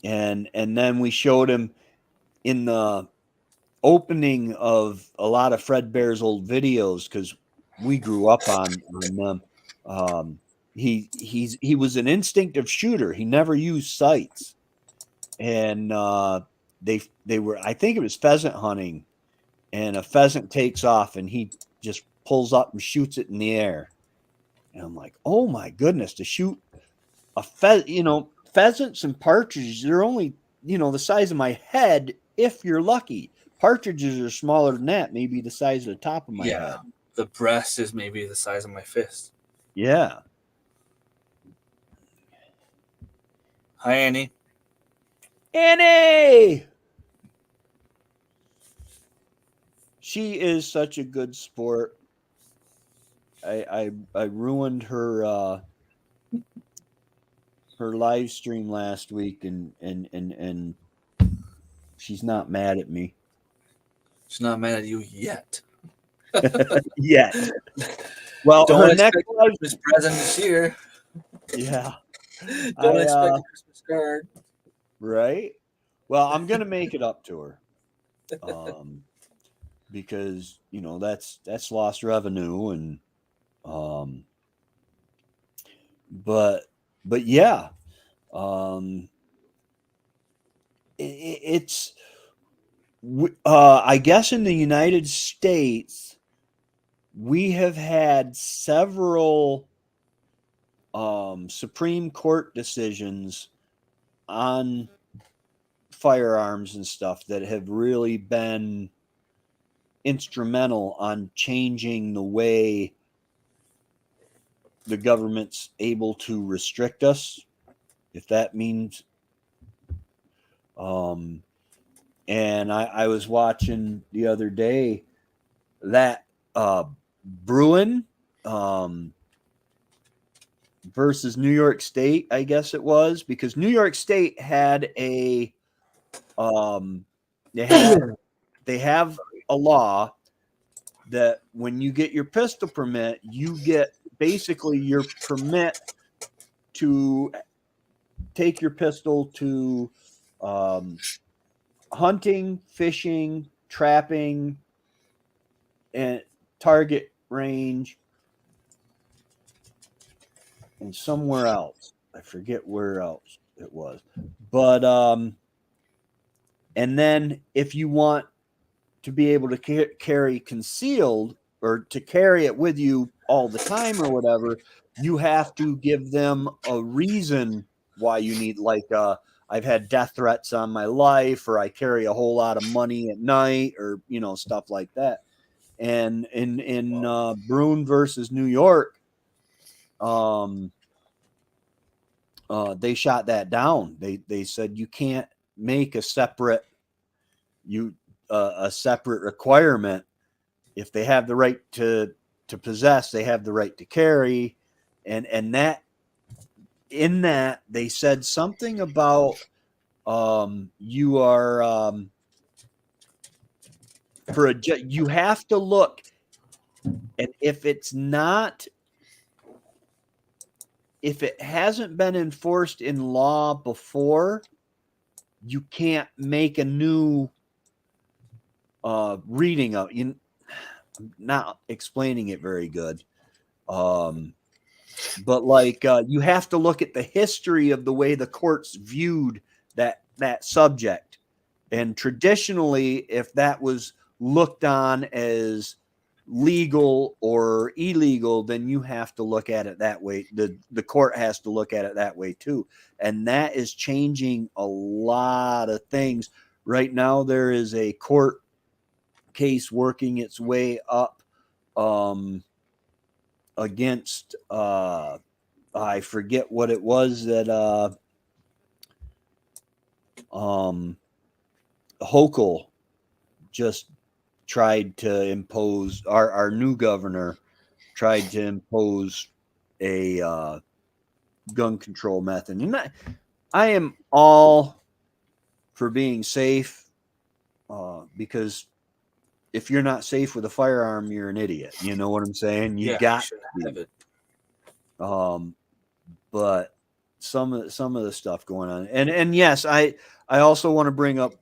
And then we showed him in the opening of a lot of Fred Bear's old videos, because we grew up on them. He was an instinctive shooter. He never used sights, and they were, I think it was pheasant hunting, and a pheasant takes off, and he just pulls up and shoots it in the air. And I'm like, oh my goodness, to shoot a pheasants and partridges, they're only the size of my head if you're lucky. Partridges are smaller than that, maybe the size of the top of my head. The breast is maybe the size of my fist. Yeah. Hi, Annie. Annie! She is such a good sport. I ruined her live stream last week, and she's not mad at me. She's not mad at you yet. Yet. Well, Don't her expect next a Christmas present this year. Yeah. Don't expect a Christmas card. Right? Well, I'm gonna make it up to her. Because that's lost revenue, and but but yeah, um, it's I guess in the United States we have had several Supreme Court decisions on firearms and stuff that have really been instrumental on changing the way the government's able to restrict us, if that means. Um, and I was watching the other day that Bruin um, versus New York State, I guess it was, because New York State had a um, they have a law that when you get your pistol permit, you get basically your permit to take your pistol to um, hunting, fishing, trapping, and target range, and somewhere else. I forget where else it was, but and then if you want to be able to carry concealed or to carry it with you all the time or whatever, you have to give them a reason why you need, like, I've had death threats on my life, or I carry a whole lot of money at night, or stuff like that. And in Bruin versus New York, um, they shot that down. They said you can't make a separate a separate requirement. If they have the right to possess, they have the right to carry, and that in that they said something about you are for a you have to look, and if it hasn't been enforced in law before, you can't make a new reading of you. I'm not explaining it very good. But like you have to look at the history of the way the courts viewed that subject, and traditionally, if that was looked on as legal or illegal, then you have to look at it that way. The court has to look at it that way too, and that is changing a lot of things right now. There is a court case working its way up against I forget what it was that Hochul just tried to impose. Our new governor tried to impose a gun control method, and I am all for being safe, because if you're not safe with a firearm, you're an idiot. You know what I'm saying? You Yeah, got should to have be. it. But some of the stuff going on, and yes, I also want to bring up,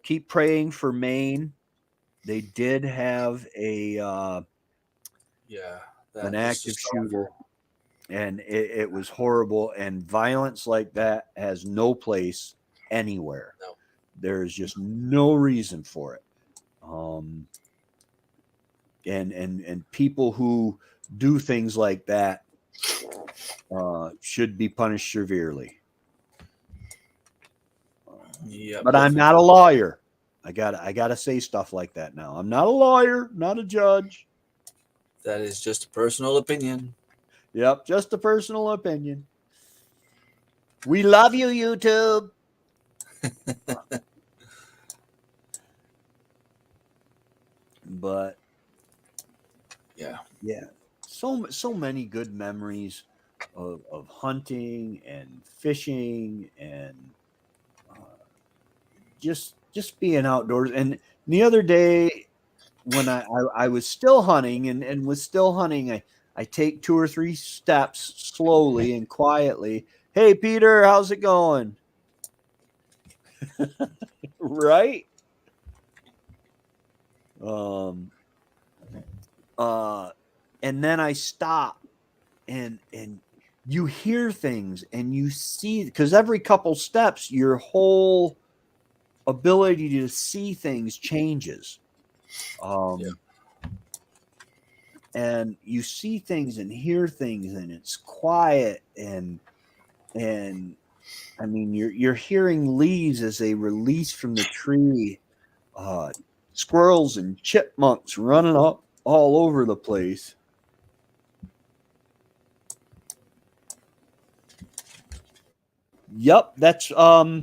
keep praying for Maine. They did have Yeah, an that was active just shooter, awful. and it was horrible. And violence like that has no place anywhere. No. There's just no reason for it. Um, and people who do things like that should be punished severely. Yep, But I'm not a definitely. lawyer. I gotta say stuff like that now. I'm not a lawyer, not a judge. That is just a personal opinion. Yep, just a personal opinion. We love you, YouTube. But Yeah. yeah, so many good memories of hunting and fishing, and just being outdoors. And the other day when I was still hunting, and was still hunting, I take 2 or 3 steps slowly and quietly. Hey Peter, how's it going? Right? Um uh and then I stop, and you hear things and you see, because every couple steps, your whole ability to see things changes. Yeah. And you see things and hear things, and it's quiet, and I mean, you're hearing leaves as they release from the tree, uh, squirrels and chipmunks running up all over the place. Yep, that's oh,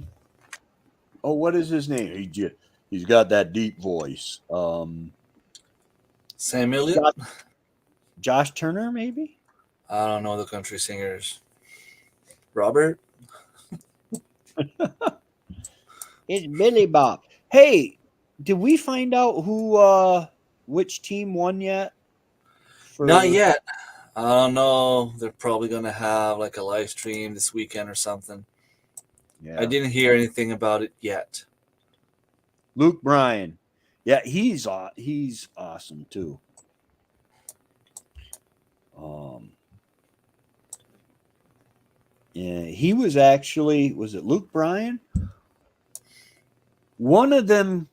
what is his name? He's got that deep voice. Sam Elliott. Josh, Josh Turner, maybe. I don't know the country singers. Robert. It's Billy Bob. Hey, did we find out who which team won yet? Not For yet. I don't know. They're probably gonna have like a live stream this weekend or something. I yeah, didn't hear anything about it yet. Luke Bryan. Yeah, he's awesome too. Um, yeah, he was actually, was it Luke Bryan? One of them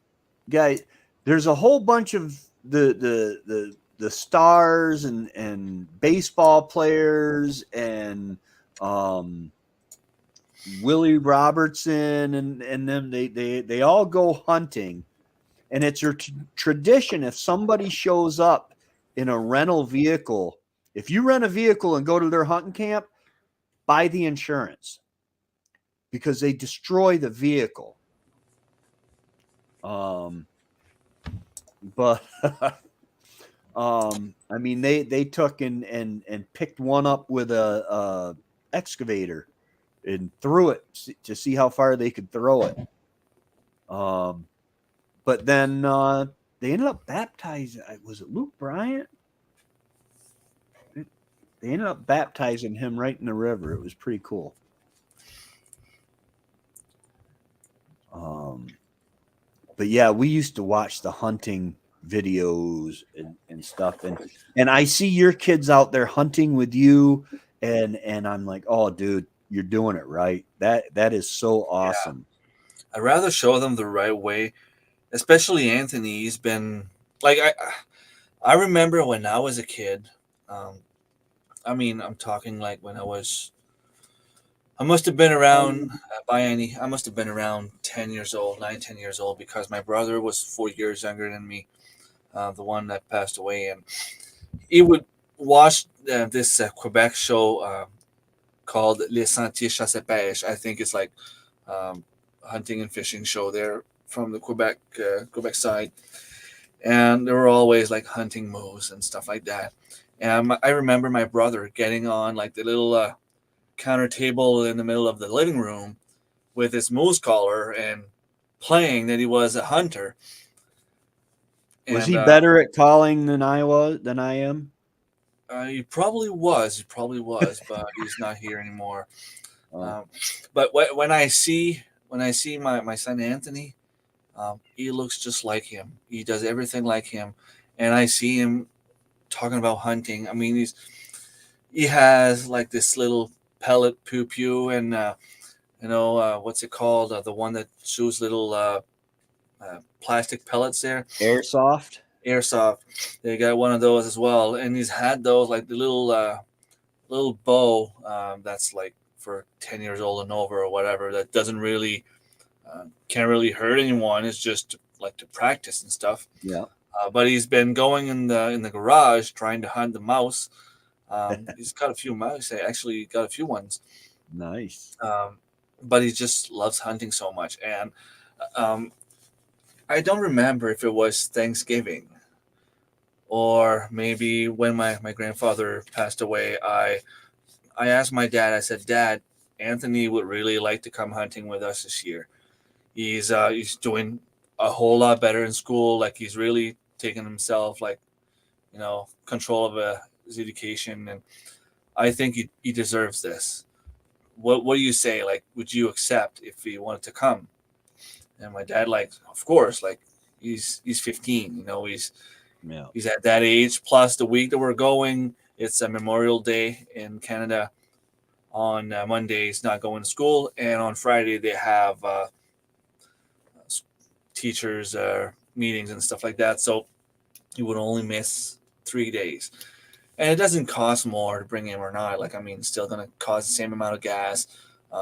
guys. There's a whole bunch of the stars and baseball players and um, Willie Robertson and them. They all go hunting, and it's your tradition. If somebody shows up in a rental vehicle, if you rent a vehicle and go to their hunting camp, buy the insurance because they destroy the vehicle. But I mean, they took and picked one up with a excavator and threw it to see how far they could throw it. But then they ended up baptizing. Was it Luke Bryant? They ended up baptizing him right in the river. It was pretty cool. But yeah, we used to watch the hunting videos and stuff, and I see your kids out there hunting with you, and I'm like, oh, dude, you're doing it right. That is so Yeah. awesome. I'd rather show them the right way, especially Anthony. He's been like I remember when I was a kid. Um, I mean, I'm talking like when I must have been around I must have been around 10 years old, 9, 10 years old, because my brother was 4 years younger than me, the one that passed away, and he would watch this Quebec show called Les Sentiers Chasse et Pêche. I think it's like um, hunting and fishing show there from the Quebec side, and there were always like hunting moose and stuff like that. And I remember my brother getting on like the little counter table in the middle of the living room with his moose collar and playing that he was a hunter. Was And he better at calling than I am? he probably was, but he's not here anymore. Oh, Um, but when I see my son Anthony, he looks just like him. He does everything like him, and I see him talking about hunting. I mean, he has like this little pellet pew pew, and what's it called? The one that shoots little plastic pellets there, airsoft. airsoft. They got one of those as well, and he's had those like the little bow that's like for 10 years old and over or whatever. That doesn't really can't really hurt anyone. It's just like to practice and stuff. Yeah, But he's been going in the garage trying to hunt the mouse. He's got a few mouse. Actually, got a few ones. nice. Um, but he just loves hunting so much. And um, I don't remember if it was Thanksgiving or maybe when my grandfather passed away. I asked my dad. I said, Dad, Anthony would really like to come hunting with us this year. He's doing a whole lot better in school. Like he's really taking himself like control of his education, and I think he deserves this. What do you say? Like, would you accept if he wanted to come? And my dad, like, of course, like he's 15. Yeah, He's at that age. Plus, the week that we're going, it's a Memorial Day in Canada. On Mondays, not going to school, and on Friday they have teachers meetings and stuff like that. So you would only miss 3 days, and it doesn't cost more to bring him or not. Like, I mean, it's still going to cost the same amount of gas.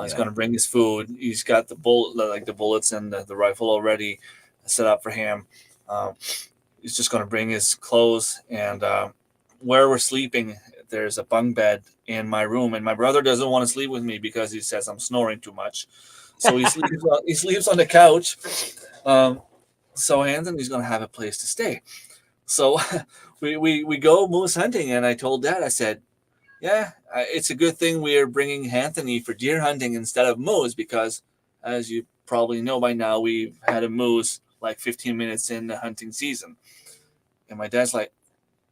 He's going to bring his food. He's got the bullets and the rifle already set up for him. Um, he's just going to bring his clothes, and where we're sleeping, there's a bunk bed in my room, and my brother doesn't want to sleep with me because he says I'm snoring too much. So he sleeps on the couch. Um, so Anthony's going to have a place to stay. So we go moose hunting, and I told Dad, I said, yeah, it's a good thing we are bringing Anthony for deer hunting instead of moose, because as you probably know by now, we've had a moose like 15 minutes in the hunting season. And my dad's like,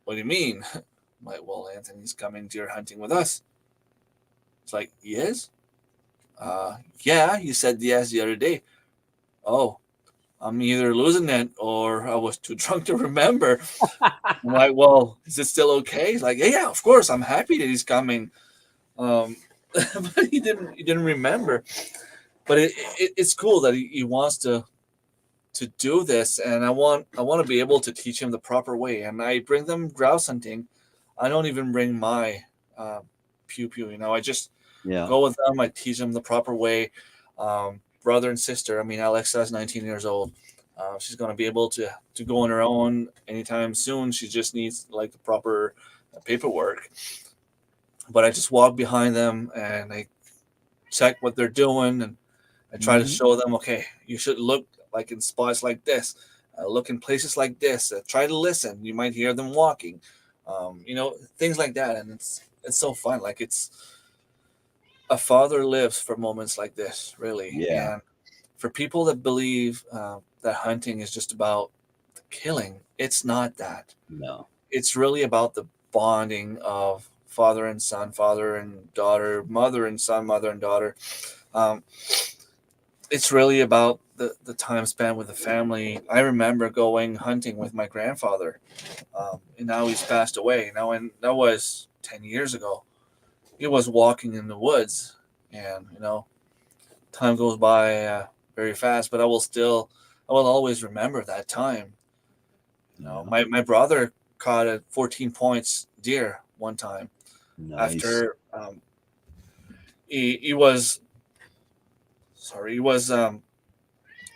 what do you mean? I'm like, well, Anthony's coming deer hunting with us. It's like, he is? Yeah, you said yes the other day. Oh, I'm either losing it or I was too drunk to remember. I'm like, well, is it still okay? He's like, yeah, of course. I'm happy that he's coming. But he didn't remember. But it's cool that he wants to do this, and I want to be able to teach him the proper way. And I bring them grouse hunting. I don't even bring my pew pew. I just go with them. I teach them the proper way. Brother and sister. I mean, Alexa's 19 years old. She's going to be able to go on her own anytime soon. She just needs like the proper paperwork. But I just walk behind them and I check what they're doing, and I try to show them, okay, you should look like in spots like this, look in places like this, try to listen. You might hear them walking, things like that. And it's so fun. Like, it's a father lives for moments like this, really. Yeah. And for people that believe that hunting is just about killing, it's not that. No. It's really about the bonding of father and son, father and daughter, mother and son, mother and daughter. Um, it's really about the time spent with the family. I remember going hunting with my grandfather, and now he's passed away. Now, and that was 10 years ago. He was walking in the woods, and time goes by very fast. But I will always remember that time. My brother caught a 14 points deer one time. Nice. After he was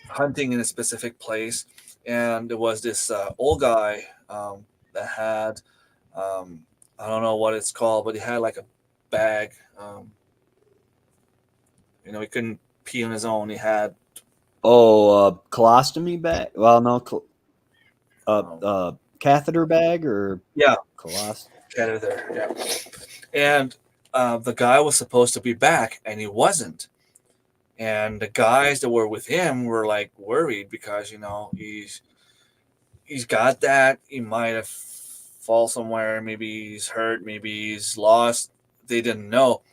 hunting in a specific place, and there was this old guy that had I don't know what it's called, but he had like a bag. He couldn't pee on his own. He had colostomy bag. Well, no, catheter bag or yeah, colostomy. catheter. Yeah, and the guy was supposed to be back, and he wasn't. And the guys that were with him were like worried because he's got that. He might have fall somewhere. Maybe he's hurt. Maybe he's lost. They didn't know.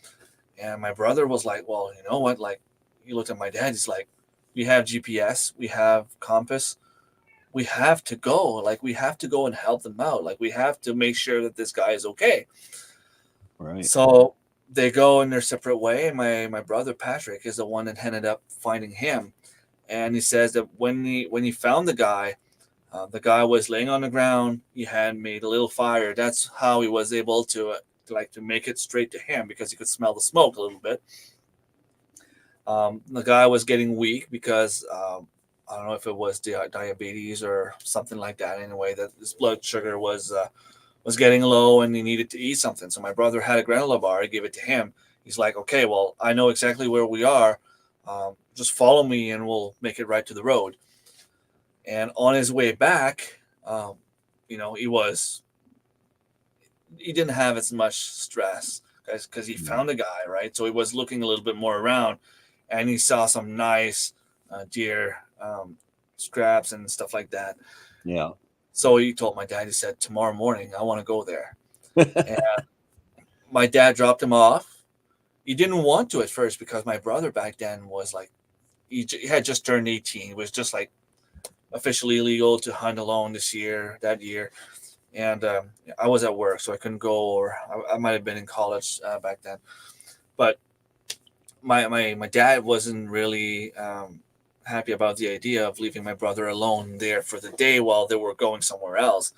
And my brother was like, well, you know what? Like, he looked at my dad. He's like, we have GPS. We have compass. We have to go. Like, we have to go and help them out. Like, we have to make sure that this guy is okay. Right. So they go in their separate way. My brother Patrick is the one that ended up finding him. And he says that when he found the guy was laying on the ground. He had made a little fire. That's how he was able to make it straight to him, because he could smell the smoke a little bit. The guy was getting weak because I don't know if it was diabetes or something like that. Anyway, that his blood sugar was getting low and he needed to eat something. So my brother had a granola bar. I gave it to him. He's like, okay, well, I know exactly where we are. Just follow me and we'll make it right to the road. And on his way back, he didn't have as much stress because he found a guy, right? So he was looking a little bit more around, and he saw some nice deer scraps and stuff like that. Yeah. So he told my dad, he said, tomorrow morning, I want to go there. And my dad dropped him off. He didn't want to at first because my brother back then was like, he had just turned 18. He was just like officially illegal to hunt alone that year. And I was at work, so I couldn't go, or I might have been in college back then. But my dad wasn't really happy about the idea of leaving my brother alone there for the day while they were going somewhere else.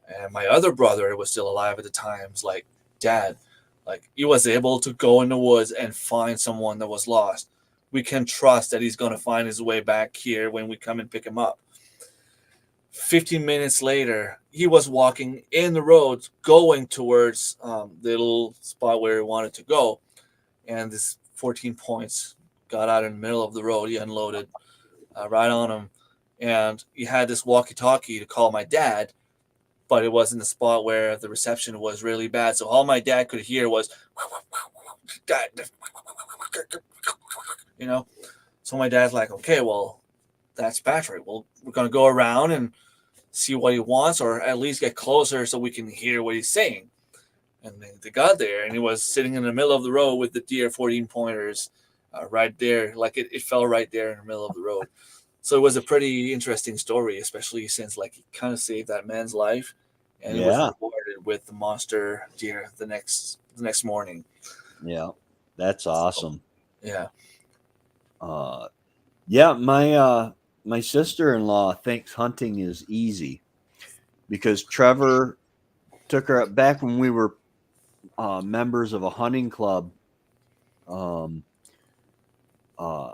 And my other brother was still alive at the time. Was like, Dad, like he was able to go in the woods and find someone that was lost. We can trust that he's gonna find his way back here when we come and pick him up. 15 minutes later, he was walking in the road, going towards the little spot where he wanted to go, and this 14 points got out in the middle of the road. He unloaded right on him, and he had this walkie-talkie to call my dad, but it was in the spot where the reception was really bad. So all my dad could hear was, you know. So my dad's like, okay, well, that's Patrick. Well, we're gonna go around and see what he wants, or at least get closer so we can hear what he's saying. And they got there, and he was sitting in the middle of the road with the deer 14 pointers right there. Like it fell right there in the middle of the road. So it was a pretty interesting story, especially since like he kind of saved that man's life, and he was Yeah. rewarded with the monster deer the next morning. Yeah. That's awesome. Yeah. Yeah, my sister-in-law thinks hunting is easy because Trevor took her back when we were members of a hunting club. Um, uh,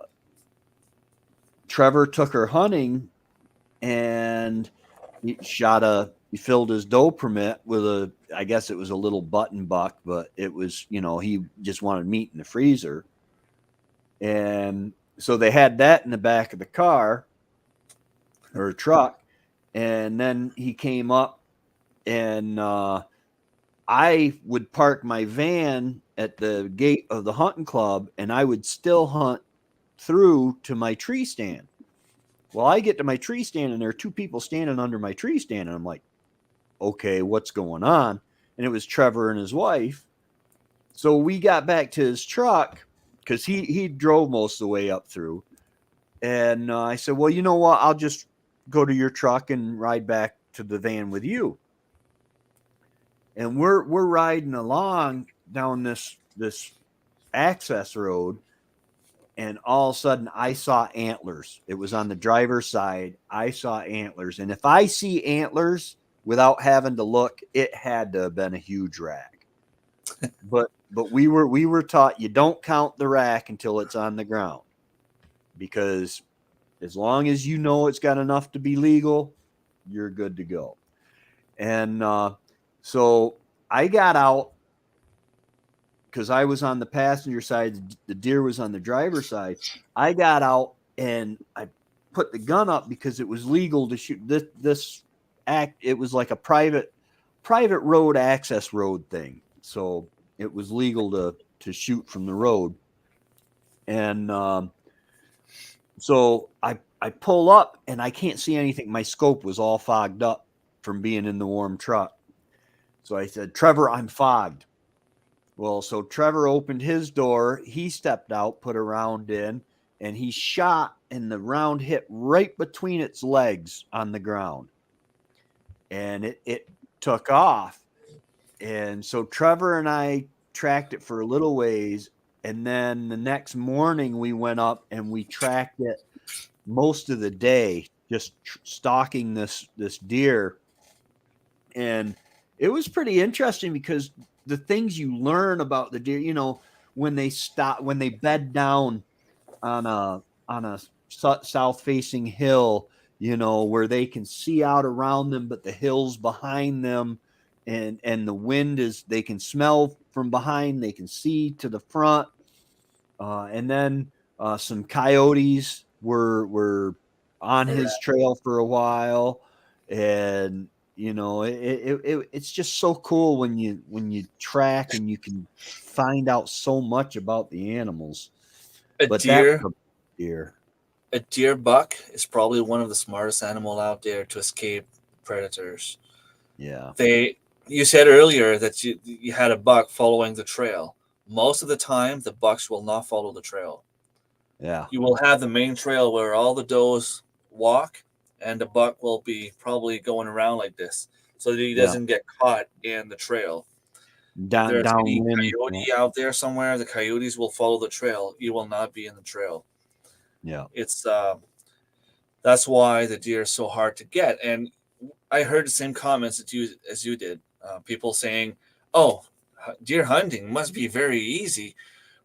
Trevor took her hunting, and he filled his doe permit with I guess it was a little button buck, but it was, he just wanted meat in the freezer. And so they had that in the back of the car or truck. And then he came up, and I would park my van at the gate of the hunting club, and I would still hunt through to my tree stand. Well, I get to my tree stand, and there are two people standing under my tree stand, and I'm like, okay, what's going on? And it was Trevor and his wife. So we got back to his truck because he drove most of the way up through. And I said, well, you know what? I'll just go to your truck and ride back to the van with you. And we're riding along down this access road, and all of a sudden I saw antlers. It was on the driver's side. I saw antlers. And if I see antlers without having to look, it had to have been a huge rack. But we were taught you don't count the rack until it's on the ground, because as long as you know it's got enough to be legal, you're good to go. And so I got out because I was on the passenger side. The deer was on the driver's side. I got out and I put the gun up because it was legal to shoot this act. It was like a private road access road thing. So it was legal to shoot from the road. And so I pull up and I can't see anything. My scope was all fogged up from being in the warm truck. So I said, Trevor, I'm fogged. Well, so Trevor opened his door. He stepped out, put a round in, and he shot, and the round hit right between its legs on the ground. And it took off. And so Trevor and I tracked it for a little ways. And then the next morning we went up and we tracked it most of the day, just stalking this deer. And it was pretty interesting because the things you learn about the deer, when they bed down on a south facing hill, where they can see out around them, but the hills behind them, and the wind they can smell from behind, they can see to the front. And then some coyotes were on his trail for a while. And it's just so cool when you track and you can find out so much about the animals. A But deer, deer. a deer buck is probably one of the smartest animal out there to escape predators. Yeah. You said earlier that you had a buck following the trail. Most of the time, the bucks will not follow the trail. Yeah. You will have the main trail where all the does walk, and the buck will be probably going around like this so that he Yeah. doesn't get caught in the trail. If there's any downwind. coyote out there somewhere, the coyotes will follow the trail. You will not be in the trail. Yeah. It's That's why the deer is so hard to get. And I heard the same comments that you did. People saying, "Oh, deer hunting must be very easy."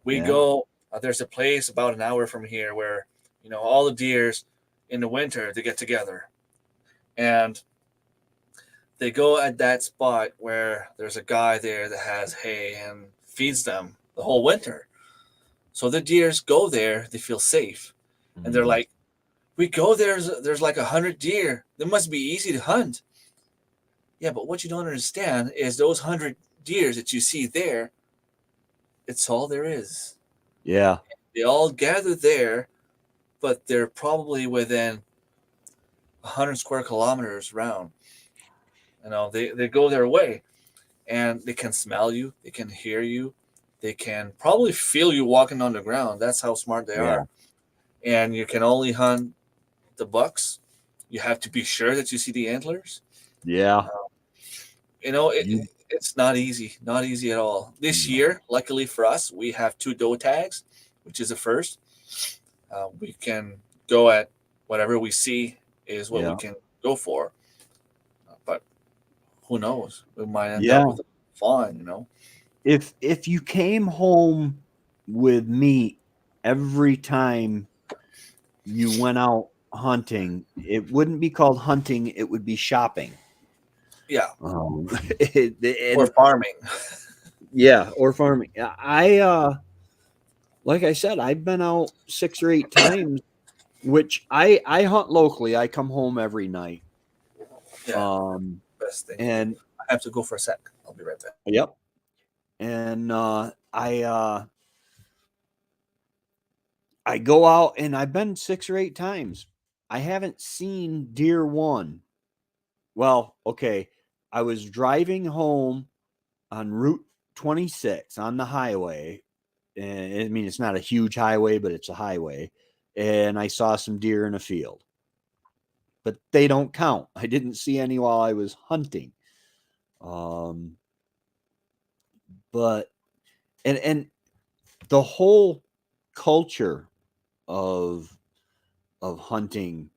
We Yeah. go. There's a place about an hour from here where all the deers in the winter they get together and they go at that spot where there's a guy there that has hay and feeds them the whole winter. So the deers go there. They feel safe, and they're Mhm. like, "We go there. There's like 100 deer. It must be easy to hunt." Yeah, but what you don't understand is those 100 deers that you see there, it's all there is. Yeah. They all gather there, but they're probably within 100 square kilometers around. They go their way and they can smell you, they can hear you, they can probably feel you walking on the ground. That's how smart they Yeah. are. And you can only hunt the bucks. You have to be sure that you see the antlers. Yeah. Uh, you know, it, You, it's not easy at all. This no. year, luckily for us, we have 2 doe tags, which is a first. We can go at whatever we see is what we Yeah. can go for. But who knows? We might end up Yeah. with a fawn. If you came home with meat every time you went out hunting, it wouldn't be called hunting, it would be shopping. Yeah, Um, or and farming. yeah, or farming. Like I said, I've been out 6 or 8 times, which I hunt locally. I come home every night. Yeah, Um, best thing to do. and I have to go for a sec. I'll be right back. yep. And I go out and I've been 6 or 8 times. I haven't seen deer one. Well, okay. I was driving home on Route 26 on the highway. And I mean, it's not a huge highway, but it's a highway. And I saw some deer in a field, but they don't count. I didn't see any while I was hunting. Um, but and the whole culture of hunting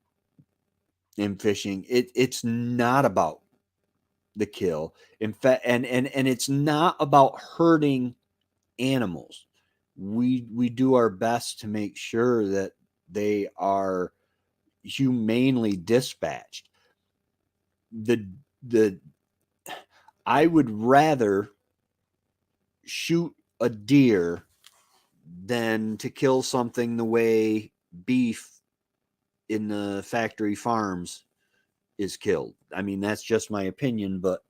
and fishing, it's not about the kill. In fact, and it's not about hurting animals. We do our best to make sure that they are humanely dispatched. The I would rather shoot a deer than to kill something the way beef in the factory farms is killed. I mean, that's just my opinion, but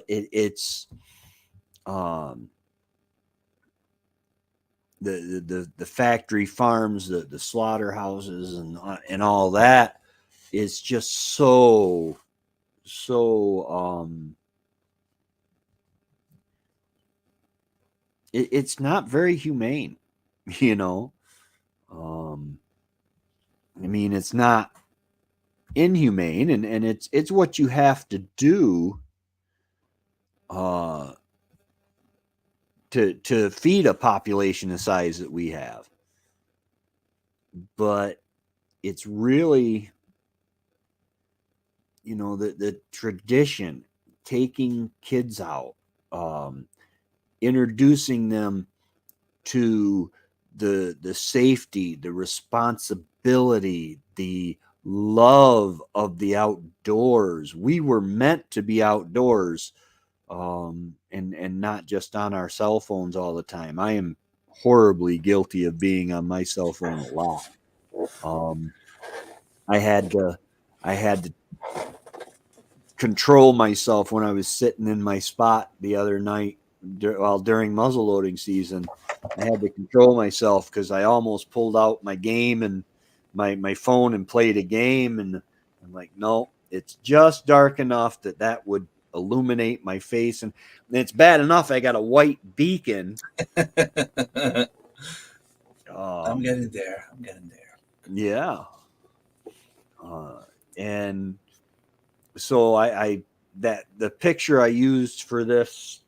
it's um the factory farms, the slaughterhouses, and all that is just so it's not very humane, you know. Um, I mean, it's not inhumane, and it's what you have to do uh, to feed a population the size that we have. But it's really, the tradition, taking kids out, um, introducing them to the safety, the responsibility, the love of the outdoors. We were meant to be outdoors, and not just on our cell phones all the time. I am horribly guilty of being on my cell phone a lot. Um, I had to I had to control myself when I was sitting in my spot the other night, during muzzle loading season. I had to control myself because I almost pulled out my game and my phone and played a game, and I'm like, no, it's just dark enough that would illuminate my face, and it's bad enough I got a white beacon. I'm Um, getting there. I'm getting there. yeah, uh, and so I that the picture I used for this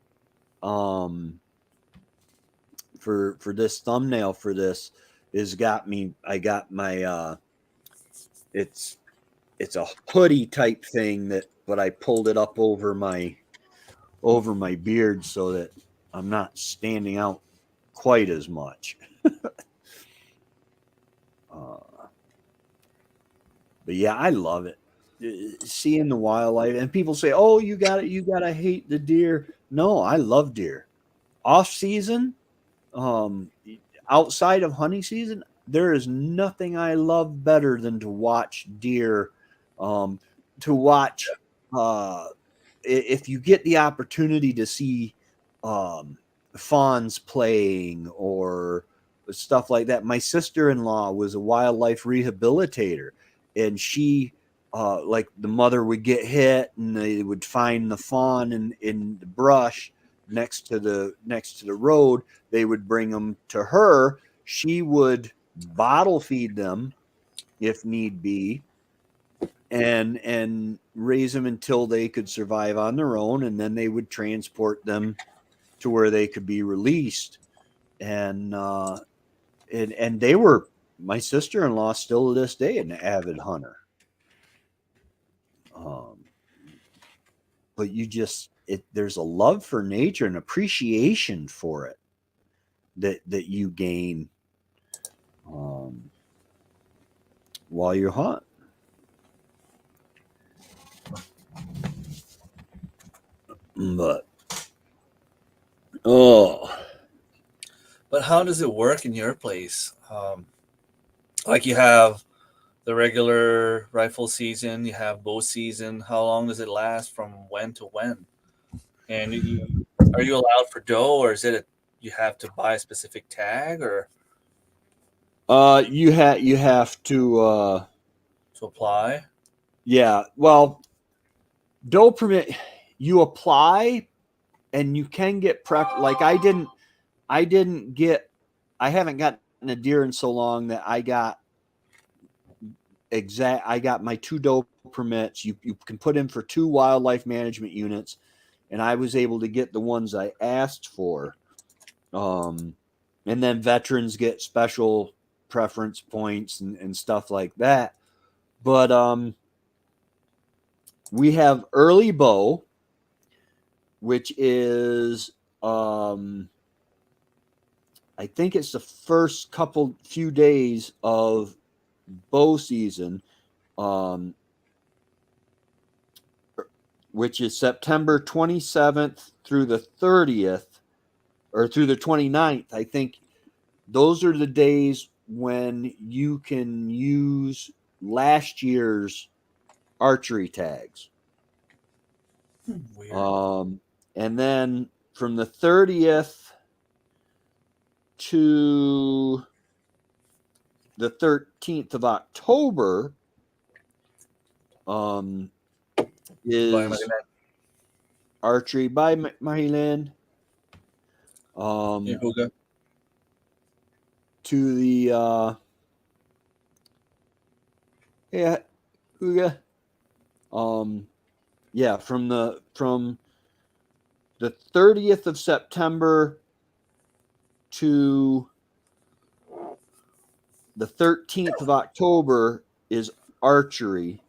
for this thumbnail for this is got me. I got my it's a hoodie type thing but I pulled it up over my beard so that I'm not standing out quite as much. But yeah, I love it. Seeing the wildlife, and people say, "Oh, you gotta hate the deer." No, I love deer. Off season, um, outside of hunting season, there is nothing I love better than to watch deer. To watch, if you get the opportunity to see um, fawns playing or stuff like that. My sister-in-law was a wildlife rehabilitator, and she like the mother would get hit and they would find the fawn in the brush next to the road. They would bring them to her. She would bottle feed them if need be, and raise them until they could survive on their own, and then they would transport them to where they could be released. And they were, my sister-in-law still to this day an avid hunter. But there's a love for nature and appreciation for it that you gain while you hunt. But But how does it work in your place? Like you have the regular rifle season, you have bow season. How long does it last from when to when? And are you allowed for doe, or is it you have to buy a specific tag or you have to apply? yeah, well, doe permit, you apply and you can get prep. Like I haven't gotten a deer in so long that I got my 2 doe permits. You can put in for 2 wildlife management units, and I was able to get the ones I asked for. And then veterans get special preference points and stuff like that. But we have early bow, which is I think it's the first few days of bow season, which is September 27th through the 30th, or through the 29th. I think those are the days when you can use last year's archery tags. Weird. And then from the 30th to the 13th of October is archery by Maryland. To the Huga. From the 30th of September to the 13th of October is archery.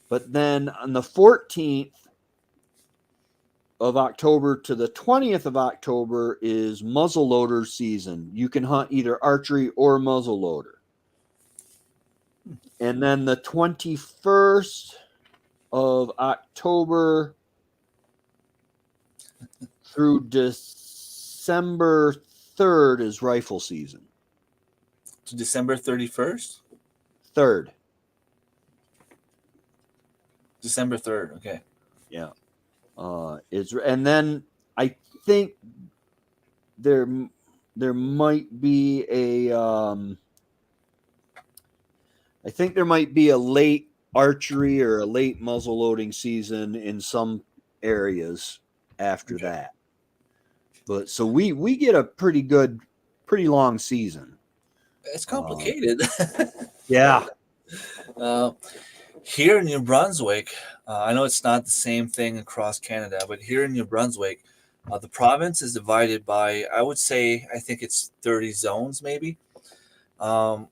But then on the 14th of October to the 20th of October is muzzleloader season. You can hunt either archery or muzzleloader. And then the 21st of October through December 3rd is rifle season. To December 31st? 3rd. December 3rd, okay. Yeah. And then I think there might be a late archery or a late muzzleloading season in some areas after that. But so we get a pretty long season. It's complicated. Yeah. Here in New Brunswick, I know it's not the same thing across Canada, but here in New Brunswick, The province is divided by, I would say, I think it's 30 zones, maybe. Um,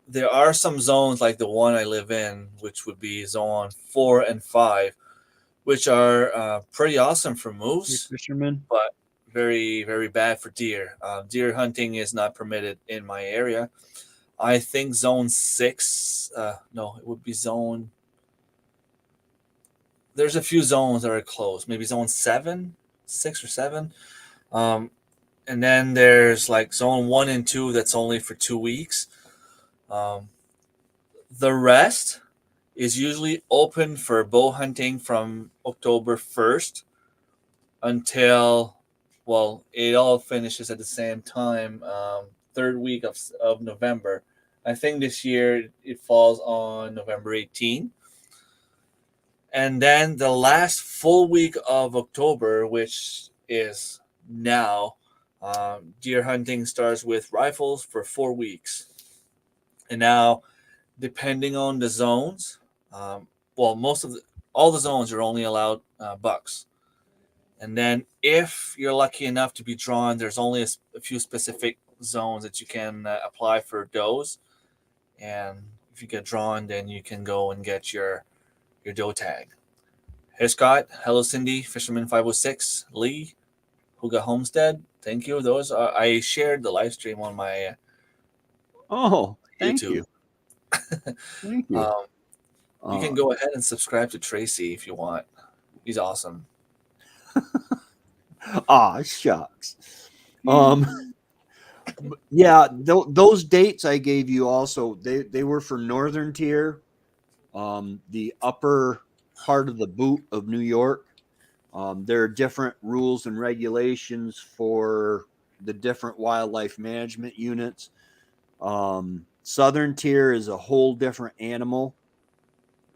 there are some zones like the one I live in, which would be zone 4 and 5, which are pretty awesome for Hey, moose, fisherman. but very, very bad for deer. Deer hunting is not permitted in my area. I think zone 6, no, it would be zone. There's a few zones that are closed, maybe zone 7, 6 or 7. Um, and then there's like zone 1 and 2 that's only for 2 weeks. Um, the rest is usually open for bow hunting from October 1st until, well, it all finishes at the same time, third week of November. I think this year it falls on November 18th. And then the last full week of October, which is now, deer hunting starts with rifles for 4 weeks. And now, depending on the zones, well, all the zones are only allowed bucks. And then, if you're lucky enough to be drawn, there's only a few specific zones that you can apply for does. And if you get drawn, then you can go and get your doe tag. Hey Scott, hello Cindy, Fisherman 506, Lee, who got Homestead. Thank you. Those are, I shared the live stream on my Oh, thank YouTube. you. Thank you. Um, you can go ahead and subscribe to Tracy if you want. He's awesome. Shucks. Yeah, those dates I gave you also, they were for northern tier, the upper part of the boot of New York. There are different rules and regulations for the different wildlife management units. Southern tier is a whole different animal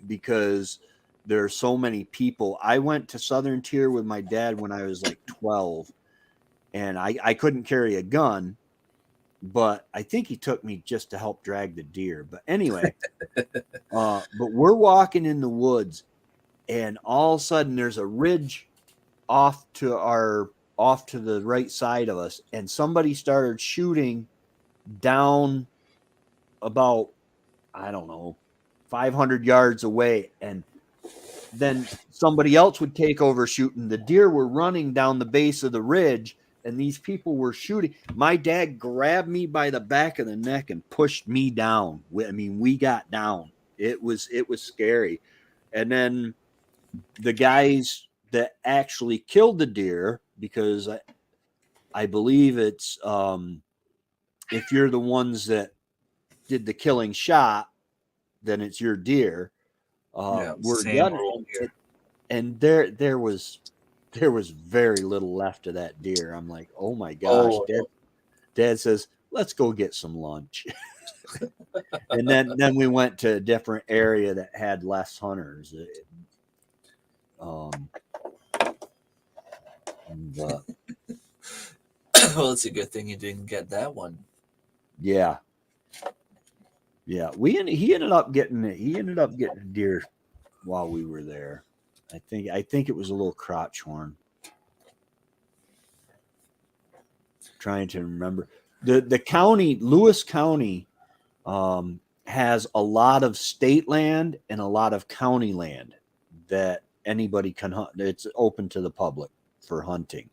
because there are so many people. I went to southern tier with my dad when I was like 12, and I couldn't carry a gun, but I think he took me just to help drag the deer. But anyway, but we're walking in the woods, and all of a sudden there's a ridge off to the right side of us, and somebody started shooting down about, I don't know, 500 yards away, and then somebody else would take over shooting. The deer were running down the base of the ridge, and these people were shooting. My dad grabbed me by the back of the neck and pushed me down. I mean, we got down. It was scary. And then the guys that actually killed the deer, because I believe it's if you're the ones that did the killing shot, then it's your deer. Yeah, Were same done, rule here. and there was very little left of that deer. I'm like, oh my gosh. Oh, Dad says, let's go get some lunch. And then we went to a different area that had less hunters. But well, it's a good thing you didn't get that one. yeah. He ended up getting a deer while we were there. I think it was a little crotch horn. Trying to remember. The county, Lewis County, has a lot of state land and a lot of county land that anybody can hunt. It's open to the public for hunting,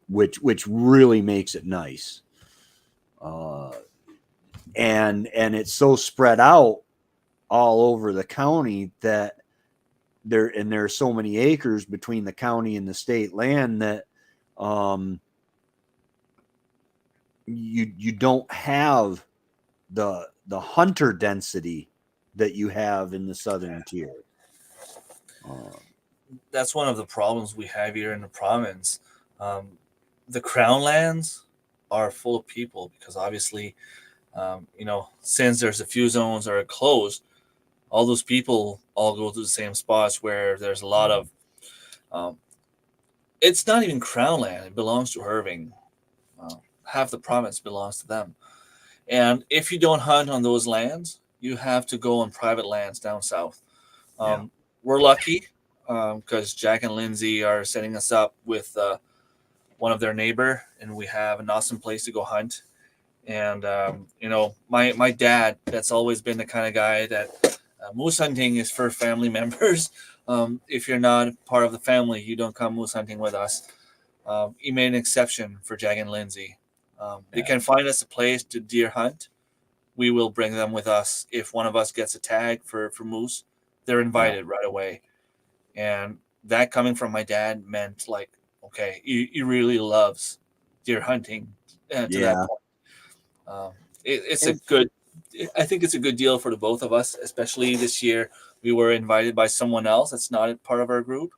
which really makes it nice. And it's so spread out all over the county that there are so many acres between the county and the state land that you don't have the hunter density that you have in the southern tier. That's one of the problems we have here in the province. The crown lands are full of people because obviously, since there's a few zones that are closed, all those people all go to the same spots where there's a lot of. It's not even crown land; it belongs to Irving. Half the province belongs to them, and if you don't hunt on those lands, you have to go on private lands down south. Yeah. We're lucky. because Jack and Lindsay are setting us up with one of their neighbor, and we have an awesome place to go hunt. And my dad, that's always been the kind of guy that moose hunting is for family members. If you're not part of the family, you don't come moose hunting with us. He made an exception for Jag and Lindsay. They can find us a place to deer hunt. We will bring them with us. If one of us gets a tag for moose, they're invited right away. And that coming from my dad meant like, okay, he really loves deer hunting to that point. It's a good, I think it's a good deal for the both of us, especially this year. We were invited by someone else that's not part of our group.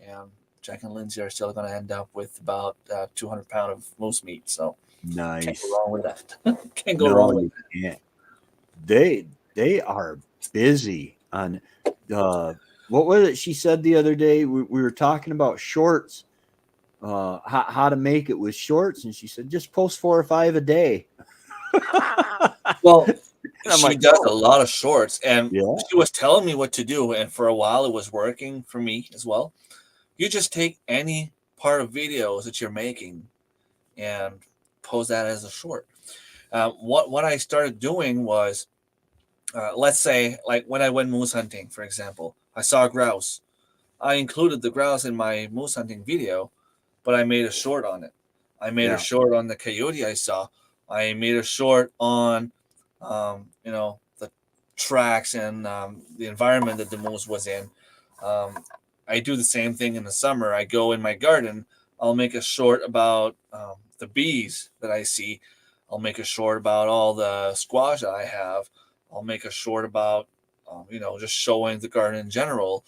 And Jack and Lindsay are still going to end up with about 200 pounds of moose meat. So nice. Can't go wrong with that. Can't go wrong with that. They are busy on what was it she said the other day? We were talking about shorts, how to make it with shorts, and she said just post 4 or 5 a day. Well, she does a lot of shorts, and she was telling me what to do, and for a while it was working for me as well. You just take any part of videos that you're making and post that as a short. What I started doing was, let's say, like when I went moose hunting, for example, I saw a grouse. I included the grouse in my moose hunting video, but I made a short on it. I made a short on the coyote I saw. I made a short on, the tracks and the environment that the moose was in. I do the same thing in the summer. I go in my garden. I'll make a short about the bees that I see. I'll make a short about all the squash that I have. I'll make a short about, just showing the garden in general.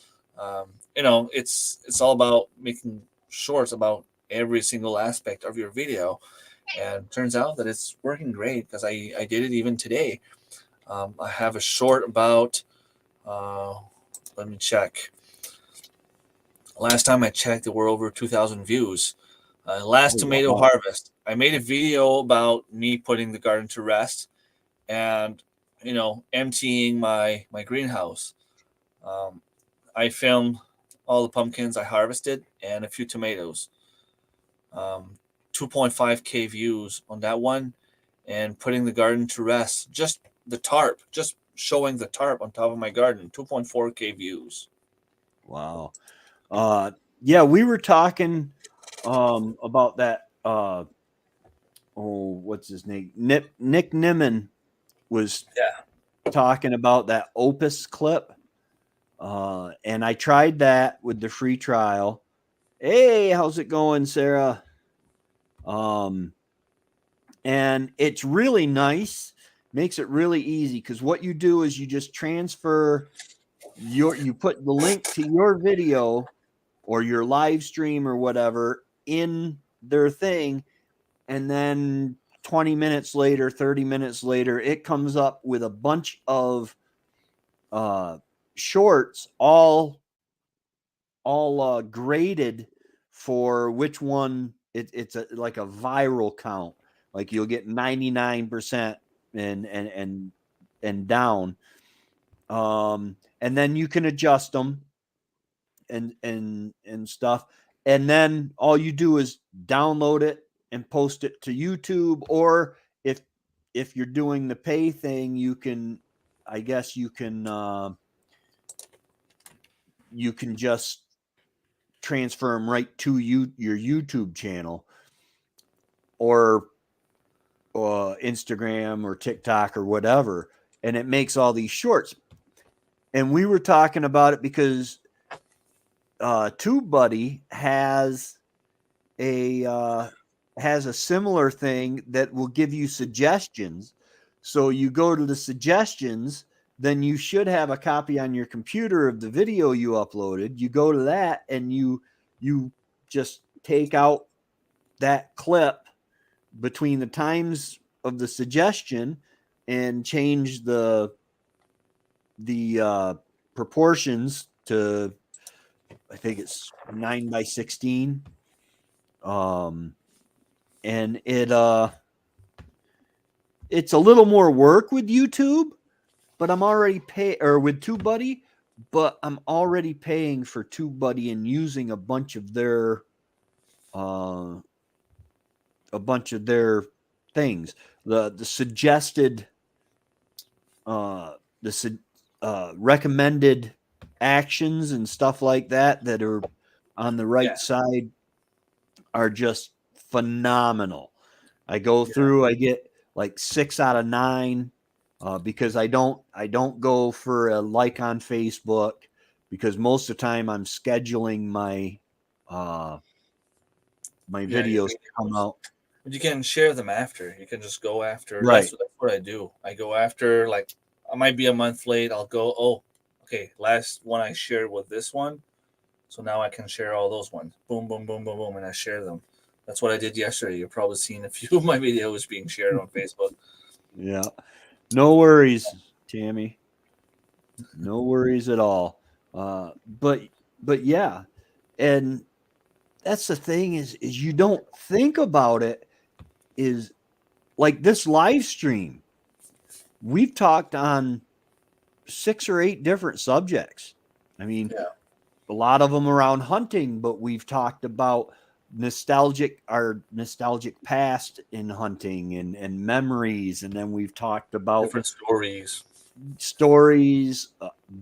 It's all about making shorts about every single aspect of your video. And turns out that it's working great because I did it even today. I have a short about, let me check. Last time I checked, there were over 2,000 views. Last tomato harvest. I made a video about me putting the garden to rest and, emptying my greenhouse. I filmed all the pumpkins I harvested and a few tomatoes. 2.5K views on that one, and putting the garden to rest. Just the tarp, just showing the tarp on top of my garden. 2.4K views. Wow. We were talking about that. What's his name? Nick Nimmin was talking about that Opus clip. And I tried that with the free trial. Hey, how's it going, Sarah? And it's really nice. Makes it really easy because what you do is you just transfer you put the link to your video or your live stream or whatever in their thing, and then 20 minutes later, 30 minutes later, it comes up with a bunch of shorts, all graded for which one it's like a viral count. Like you'll get 99% and down. And then you can adjust them and stuff. And then all you do is download it and post it to YouTube. Or if you're doing the pay thing, you can just transfer them right to your YouTube channel or Instagram or TikTok or whatever, and it makes all these shorts. And we were talking about it because TubeBuddy has a similar thing that will give you suggestions. So you go to the suggestions, then you should have a copy on your computer of the video you uploaded. You go to that and you just take out that clip between the times of the suggestion and change the proportions to, I think it's 9:16. And it's a little more work with YouTube, but I'm already with TubeBuddy, but I'm already paying for TubeBuddy and using uh, a bunch of their things. The suggested the recommended actions and stuff like that are on the right Yeah, side are just phenomenal. I go yeah. through, I get like 6 out of 9 because I don't go for a like on Facebook because most of the time I'm scheduling uh, my Yeah, your videos to come videos. out. But you can share them after. You can just go after. Right. That's what I do. I go after, like, I might be a month late. I'll go, oh, okay, last one I shared with this one. So now I can share all those ones. Boom, boom, boom, boom, boom, and I share them. That's what I did yesterday. You've probably seen a few of my videos being shared on Facebook. Yeah. No worries, Tammy. No worries at all. Uh, but but yeah, and that's the thing is you don't think about it is like this live stream. We've talked on 6 or 8 different subjects. I mean, Yeah, a lot of them around hunting, but we've talked about our nostalgic past in hunting and memories, and then we've talked about different stories. stories,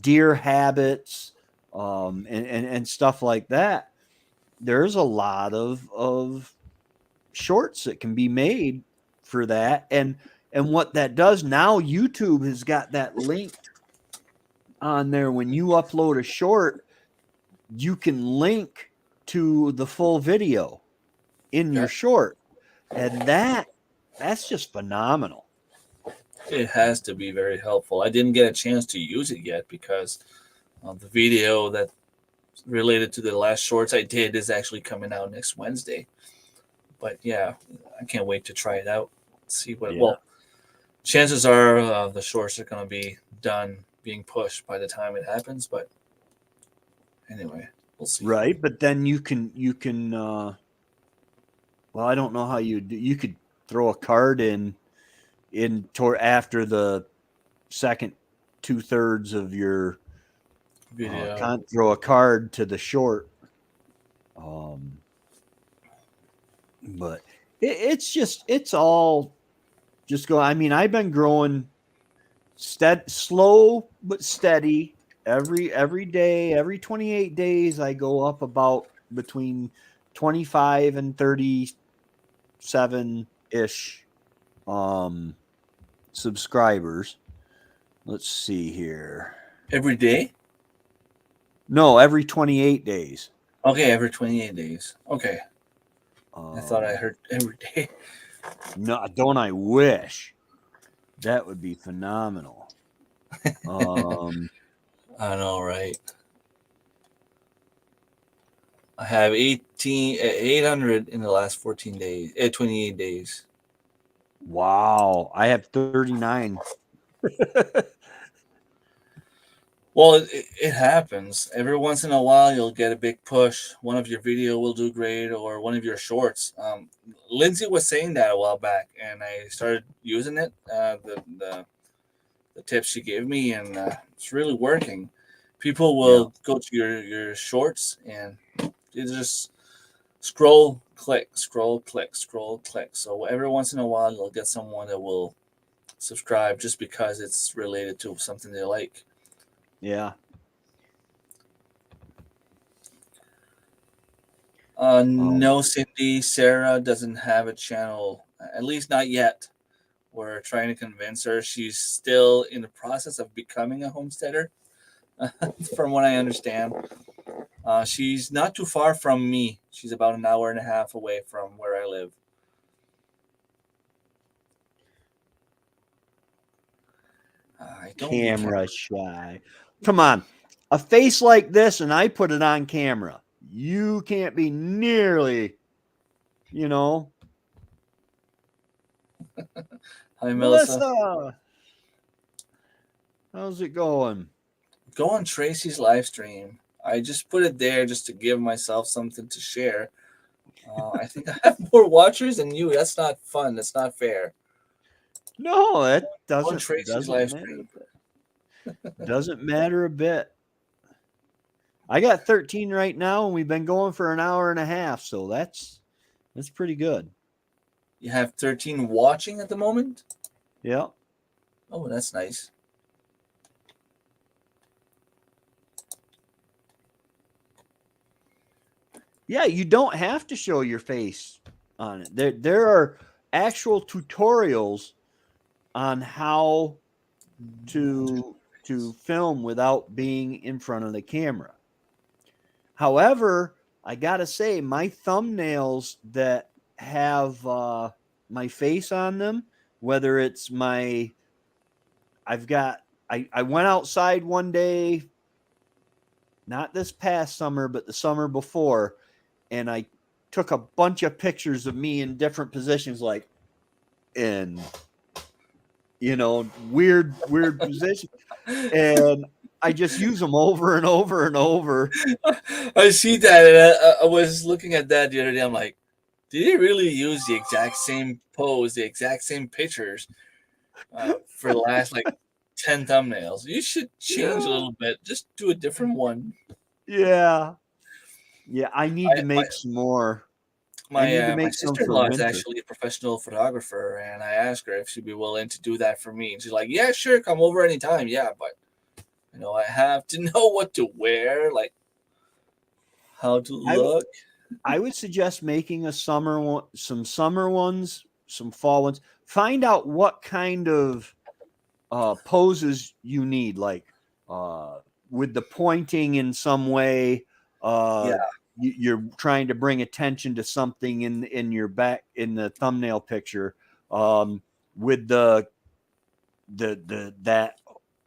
deer habits, and stuff like that. There's a lot of shorts that can be made for that, and what that does now, YouTube has got that link on there. When you upload a short, you can link to the full video in your Yeah, short, and that's just phenomenal. it has to be very helpful. I didn't get a chance to use it yet because the video that related to the last shorts I did is actually coming out next Wednesday. But yeah, I can't wait to try it out. See what. Yeah. Well, chances are the shorts are going to be done being pushed by the time it happens. But anyway, we'll see. Right, but then you can well, I don't know how you could throw a card in toward after the second 2/3 of your Video. can't throw a card to the short. Um, but it's all just go. I mean, I've been growing slow but steady. Every day, every 28 days, I go up about between 25 and 37 ish subscribers. Let's see here. Every day? No, every 28 days. Okay, every 28 days. Okay. I thought I Um, heard every day. no, don't I wish that would be phenomenal. Um, I know, right? I have 800 in the last 14 days, 28 days. wow, I have 39. Well, it happens. Every once in a while, you'll get a big push. One of your video will do great, or one of your shorts. Lindsay was saying that a while back, and I started using it. The tips she gave me, and it's really working. People Yeah, will go to your shorts, and they just scroll, click, scroll, click, scroll, click. So every once in a while, you'll get someone that will subscribe just because it's related to something they like. yeah. Um, No, Cindy, Sarah doesn't have a channel, at least not yet. We're trying to convince her. She's still in the process of becoming a homesteader, from what I understand. She's not too far from me. She's about an hour and a half away from where I live. I don't do camera. camera shy. Come on, a face like this, and I put it on camera. You can't be nearly, you know, Hi, Melissa. Melissa. How's it going? Go on Tracy's live stream. I just put it there just to give myself something to share. I think I have more watchers than you. That's not fun. That's not fair. No, it Go on doesn't Tracy's doesn't live matter. stream. Doesn't matter a bit. I got 13 right now, and we've been going for an hour and a half, so that's pretty good. You have 13 watching at the moment? Yeah. Oh, that's nice. Yeah, you don't have to show your face on it. There are actual tutorials on how to film without being in front of the camera. However, I gotta say, my thumbnails that have my face on them, whether it's my, I've got, I went outside one day, not this past summer, but the summer before, and I took a bunch of pictures of me in different positions, like in, weird positions, and I just use them over and over and over. I see that, and I was looking at that the other day. I'm like, did he really use the exact same pose, the exact same pictures for the last like 10 thumbnails? You should change a Yeah, little bit. Just do a different one. yeah, yeah. I need to I, make some more. I need to my make some for sister-in-law is winter. actually a professional photographer, and I asked her if she'd be willing to do that for me. And she's like, "Yeah, sure, come over anytime." Yeah, but I have to know what to wear, like how to I w- look. I would suggest making a summer one, some summer ones, some fall ones. Find out what kind of poses you need, like uh, with the pointing in some way. Yeah, You're trying to bring attention to something in your back in the thumbnail picture. With the that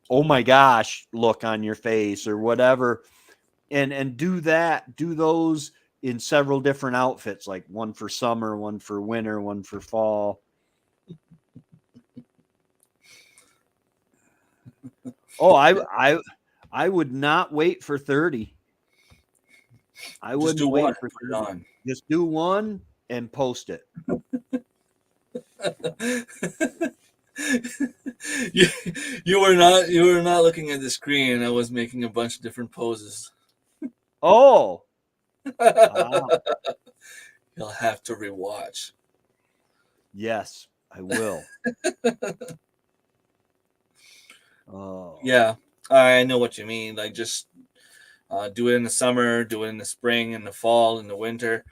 oh my gosh look on your face or whatever, and do those in several different outfits, like one for summer, one for winter, one for fall. Oh, I would not wait for 30. I just do wouldn't one wait and for put it 30. on. Just do one and post it. you, you were not looking at the screen. I was making a bunch of different poses. Oh, ah, You'll have to rewatch. yes, I will. Oh, Yeah, I know what you mean. Like just do it in the summer, do it in the spring, in the fall, in the winter.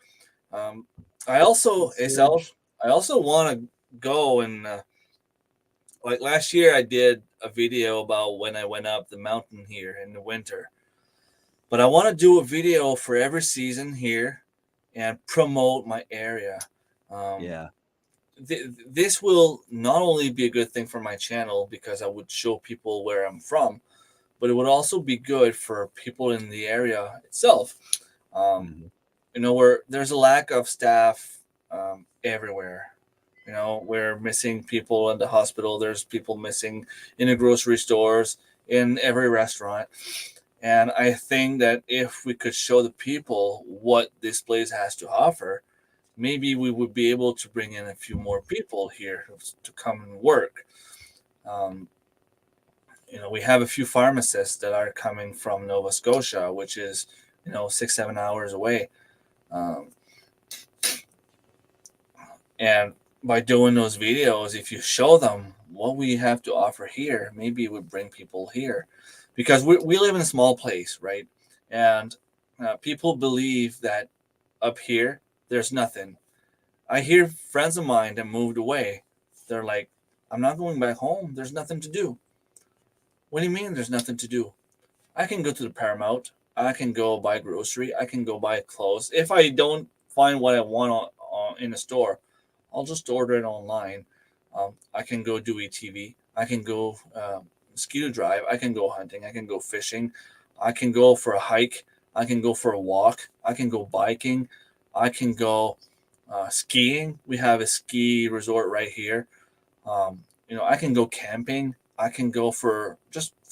Um, I also George. I also want to go and like last year I did a video about when I went up the mountain here in the winter. But I want to do a video for every season here and promote my area. Um, Yeah. this will not only be a good thing for my channel because I would show people where I'm from, but it would also be good for people in the area itself. Um, Mhm. where there's a lack of staff everywhere. We're missing people in the hospital. There's people missing in the grocery stores, in every restaurant. And I think that if we could show the people what this place has to offer, maybe we would be able to bring in a few more people here to come and work. Um, we have a few pharmacists that are coming from Nova Scotia, which is 6-7 hours away. Um, and by doing those videos, if you show them what we have to offer here, maybe it would bring people here, because we live in a small place, right? And people believe that up here there's nothing. I hear friends of mine that moved away. They're like, I'm not going back home. There's nothing to do. What do you mean there's nothing to do? I can go to the Paramount. I can go buy grocery. I can go buy clothes. If I don't find what I want in a store, I'll just order it online. I can go do ETV. I can go mosquito drive. I can go hunting. I can go fishing. I can go for a hike. I can go for a walk. I can go biking. I can go skiing. We have a ski resort right here. I can go camping. I can go for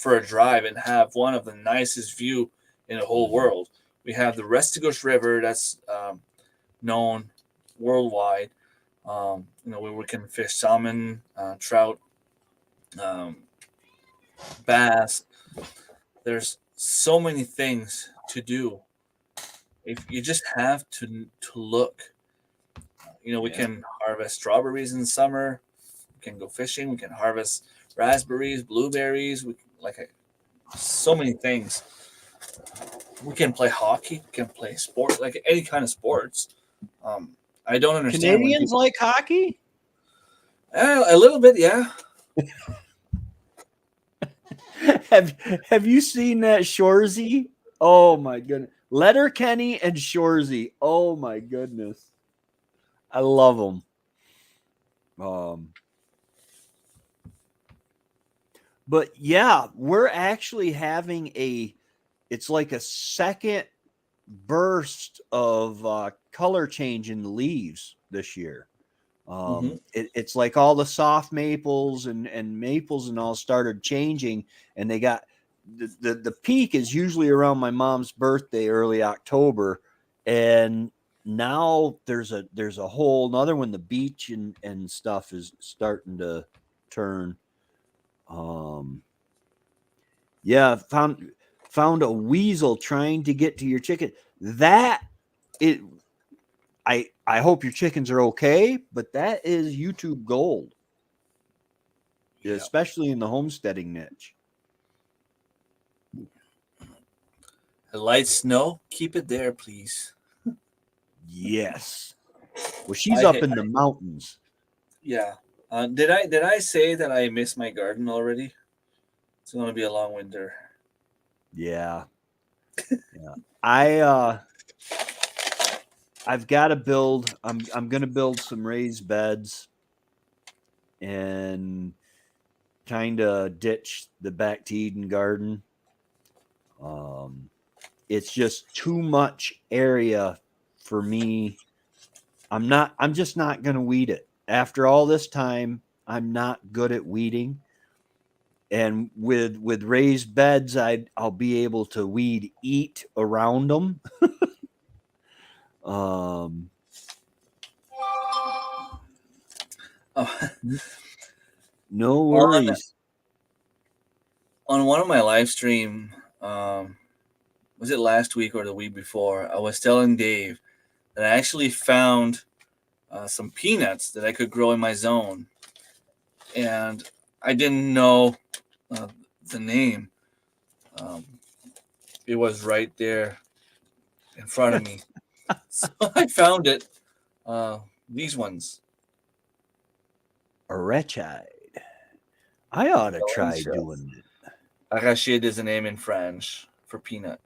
a drive and have one of the nicest view in the whole Mhm. world. We have the Restigouche River that's known worldwide. Where we can fish salmon, trout, um, bass. There's so many things to do. If you just have to look, we Yeah. can harvest strawberries in summer. We can go fishing. We can harvest raspberries, blueberries. So many things. We can play hockey. We can play sport, like any kind of sports. Um, I don't understand when Canadians people. like hockey? A little bit, yeah. Have you seen that Shorzy? Oh my goodness. Letterkenny and Shorzy. Oh my goodness. I love them. But yeah, we're actually having it's like a second burst of color change in the leaves this year. Hmm. It's like all the soft maples and maples and all started changing, and they got the peak is usually around my mom's birthday, early October, and now there's a whole another one. The beach and stuff is starting to turn. Um, yeah, found a weasel trying to get to your chicken. That it I hope your chickens are okay, but that is YouTube gold, Yeah. especially in the homesteading niche. A light snow, keep it there, please. Yes. Well, she's I up hate. in the mountains. Yeah. Did I say that I miss my garden already? It's gonna be a long winter. Yeah. Yeah. I've got to build I'm going to build some raised beds and kind of ditch the back to Eden garden. Um it's just too much area for me. I'm just not going to weed it. After all this time, I'm not good at weeding. And with raised beds, I'll be able to weed eat around them. um Oh, no on worries. on one of my live stream, was it last week or the week before? I was telling Dave that I actually found some peanuts that I could grow in my zone, and I didn't know uh, the name. Um, it was right there in front of me, so I found it. Uh, these ones, Arachide. I ought to try Valencia. doing it. Arachide is the name in French for peanut.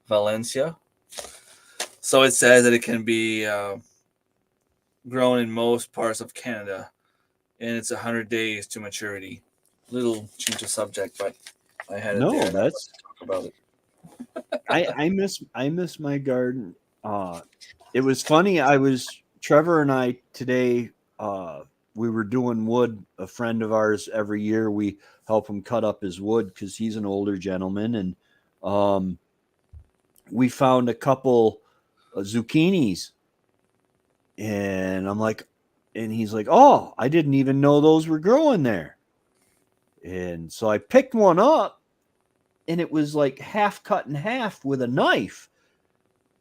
Valencia. So it says that it can be grown in most parts of Canada, and it's 100 days to maturity. Little change of subject, but I had it there No, and I wanted that's to talk about it. I miss my garden. It was funny. I was Trevor and I today. We were doing wood. A friend of ours every year we help him cut up his wood because he's an older gentleman, and um, we found a couple zucchinis, and I'm like, and he's like, "Oh, I didn't even know those were growing there." And so I picked one up, and it was like half cut in half with a knife.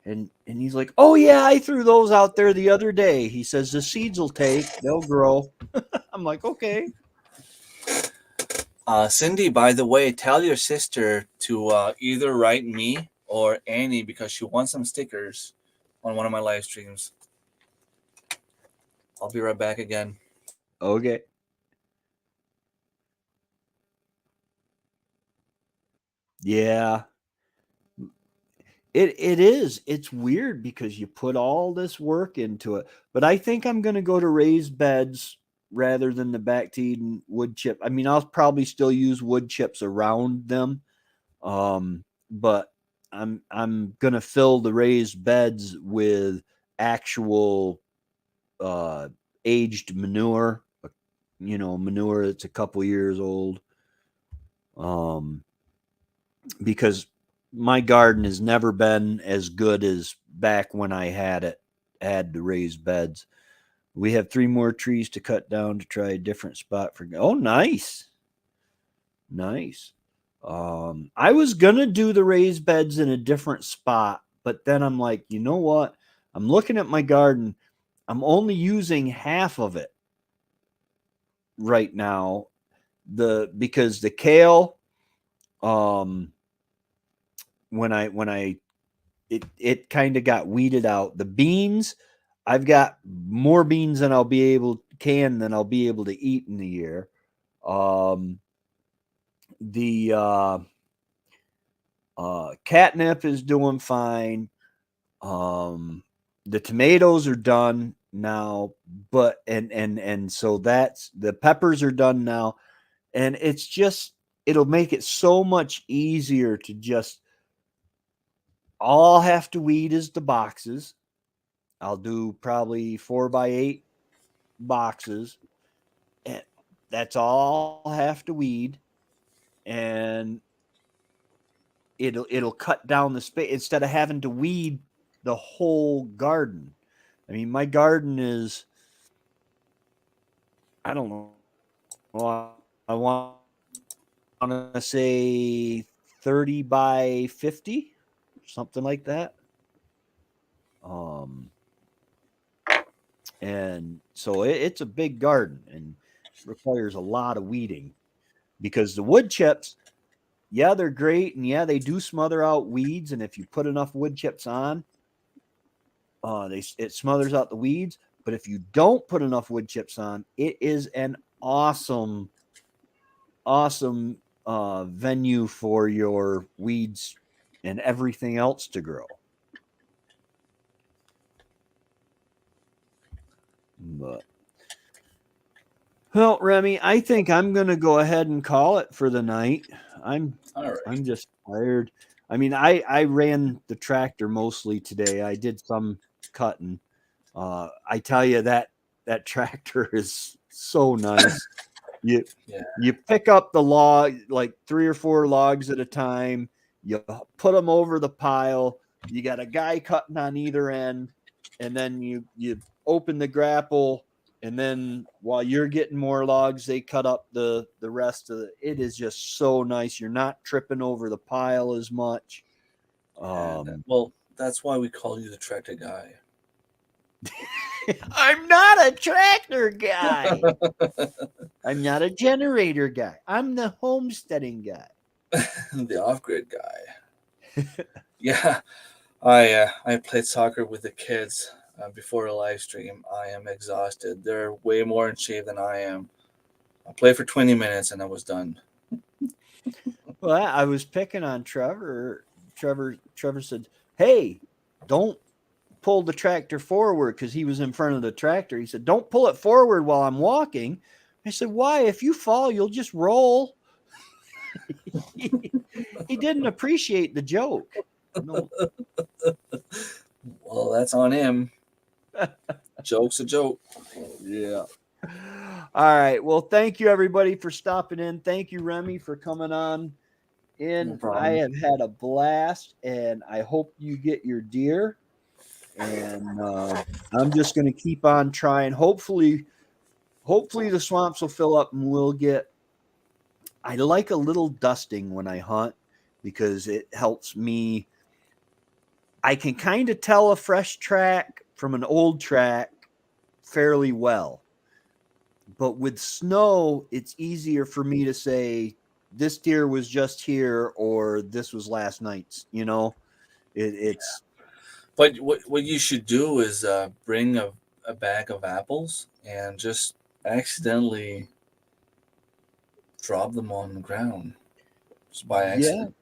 And he's like, "Oh yeah, I threw those out there the other day." He says the seeds will they'll grow. I'm like, "Okay." Cindy, by the way, tell your sister to either write me or Annie because she wants some stickers on one of my live streams. I'll be right back again. Okay. Yeah. It is. It's weird because you put all this work into it. But I think I'm going to go to raised beds rather than the back to Eden wood chip. I mean, I'll probably still use wood chips around them. But I'm going to fill the raised beds with actual uh aged manure, manure that's a couple years old. Um because my garden has never been as good as back when I had the raised beds. We have 3 more trees to cut down to try a different spot for. Oh, nice. Nice. I was gonna do the raised beds in a different spot, but then I'm like, you know what? I'm looking at my garden. I'm only using half of it right now. Because the kale, um, when I it kind of got weeded out. The beans, I've got more beans than I'll be able to eat in a year. Um, the catnip is doing fine. Um, the tomatoes are done now, but and so that's the peppers are done now, and it'll make it so much easier to just all I'll have to weed is the boxes. I'll do probably 4x8 boxes, and that's all I'll have to weed, and it'll cut down the space instead of having to weed the whole garden. I mean, my garden is I don't know. I want to say 30 by 50, something like that. Um, and so it's a big garden and requires a lot of weeding because the wood chips, yeah, they're great, and yeah, they do smother out weeds. And if you put enough wood chips on, it smothers out the weeds. But if you don't put enough wood chips on, it is an awesome venue for your weeds and everything else to grow. But well, Remy, I think I'm going to go ahead and call it for the night. I'm All right. I'm just tired. I mean, I ran the tractor mostly today. I did some cutting. I tell you that tractor is so nice. You Yeah. you pick up the log like 3 or 4 logs at a time. You put them over the pile. You got a guy cutting on either end, and then you open the grapple, and then while you're getting more logs, they cut up the rest of it. It is just so nice. You're not tripping over the pile as much. And Um, well, that's why we call you the tractor guy. I'm not a tractor guy. I'm not a generator guy. I'm the homesteading guy. The off-grid guy. Yeah, I played soccer with the kids before a live stream. I am exhausted. They're way more in shape than I am. I played for 20 minutes and I was done. Well, I was picking on Trevor. Trevor said, "Hey, don't pull the tractor forward," because he was in front of the tractor. He said, "Don't pull it forward while I'm walking." I said, "Why? If you fall, you'll just roll." He didn't appreciate the joke. No. Well, that's on him. Joke's a joke. Yeah. All right. Well, thank you everybody for stopping in. Thank you, Remy, for coming on No in. I problem. have had a blast, and I hope you get your deer. And I'm just going to keep on trying. Hopefully the swamps will fill up, and we'll get. I like a little dusting when I hunt because it helps me. I can kind of tell a fresh track from an old track fairly well. But with snow, it's easier for me to say this deer was just here or this was last night's. It's But what you should do is bring a bag of apples and just accidentally drop them on the ground just by yeah. accident.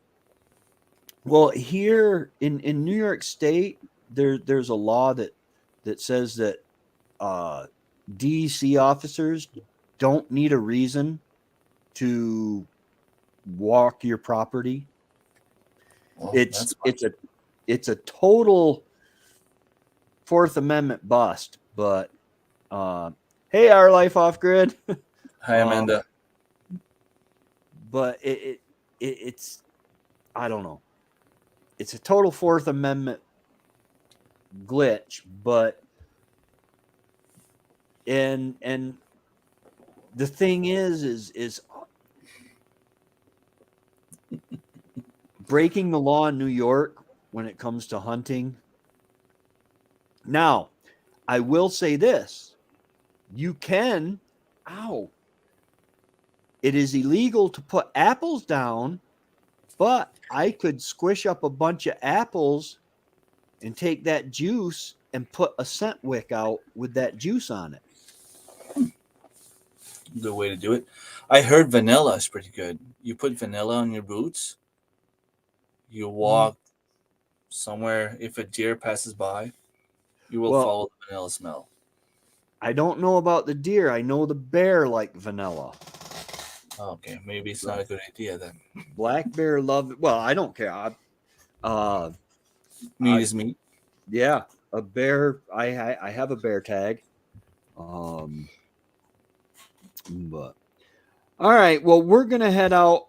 Well, here in New York State, there's a law that says that uh, DEC officers don't need a reason to walk your property. Well, It's that's fine. it's a it's a total Fourth Amendment bust. But hey, our life off grid. Hi, um, Amanda. but it's I don't know. It's a total Fourth Amendment glitch. But and the thing is breaking the law in New York when it comes to hunting. Now, I will say this. You can, it is illegal to put apples down, but I could squish up a bunch of apples and take that juice and put a scent wick out with that juice on it. Good way to do it. I heard vanilla is pretty good. You put vanilla on your boots. You walk somewhere. If a deer passes by, you will follow the vanilla smell. I don't know about the deer. I know the bear like vanilla. Okay, maybe it's not a good idea then. Black bear love it. Well, I don't care. Meat is meat. Yeah, a bear. I have a bear tag. But all right. Well, we're gonna head out.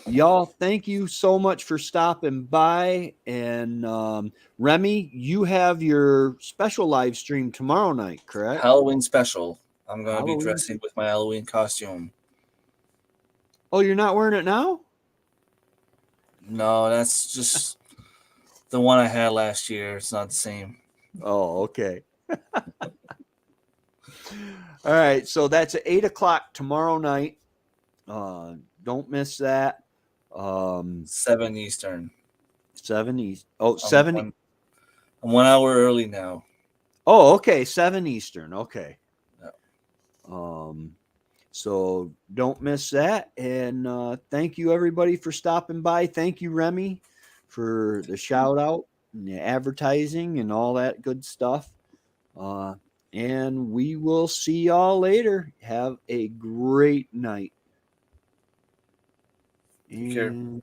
Y'all, thank you so much for stopping by. And Remy, you have your special live stream tomorrow night, correct? Halloween special. I'm gonna Halloween. be dressing with my Halloween costume. Oh, you're not wearing it now? No, that's just the one I had last year. It's not the same. Oh, okay. All right. So that's at 8:00 tomorrow night. Don't miss that. 7 Eastern. 7 East. Oh, 7. I'm 1 hour early now. Oh, okay. 7 Eastern. Okay. Yeah. So don't miss that. And thank you everybody for stopping by. Thank you, Remy, for the shout out and the advertising and all that good stuff. And we will see y'all later. Have a great night. Take care. And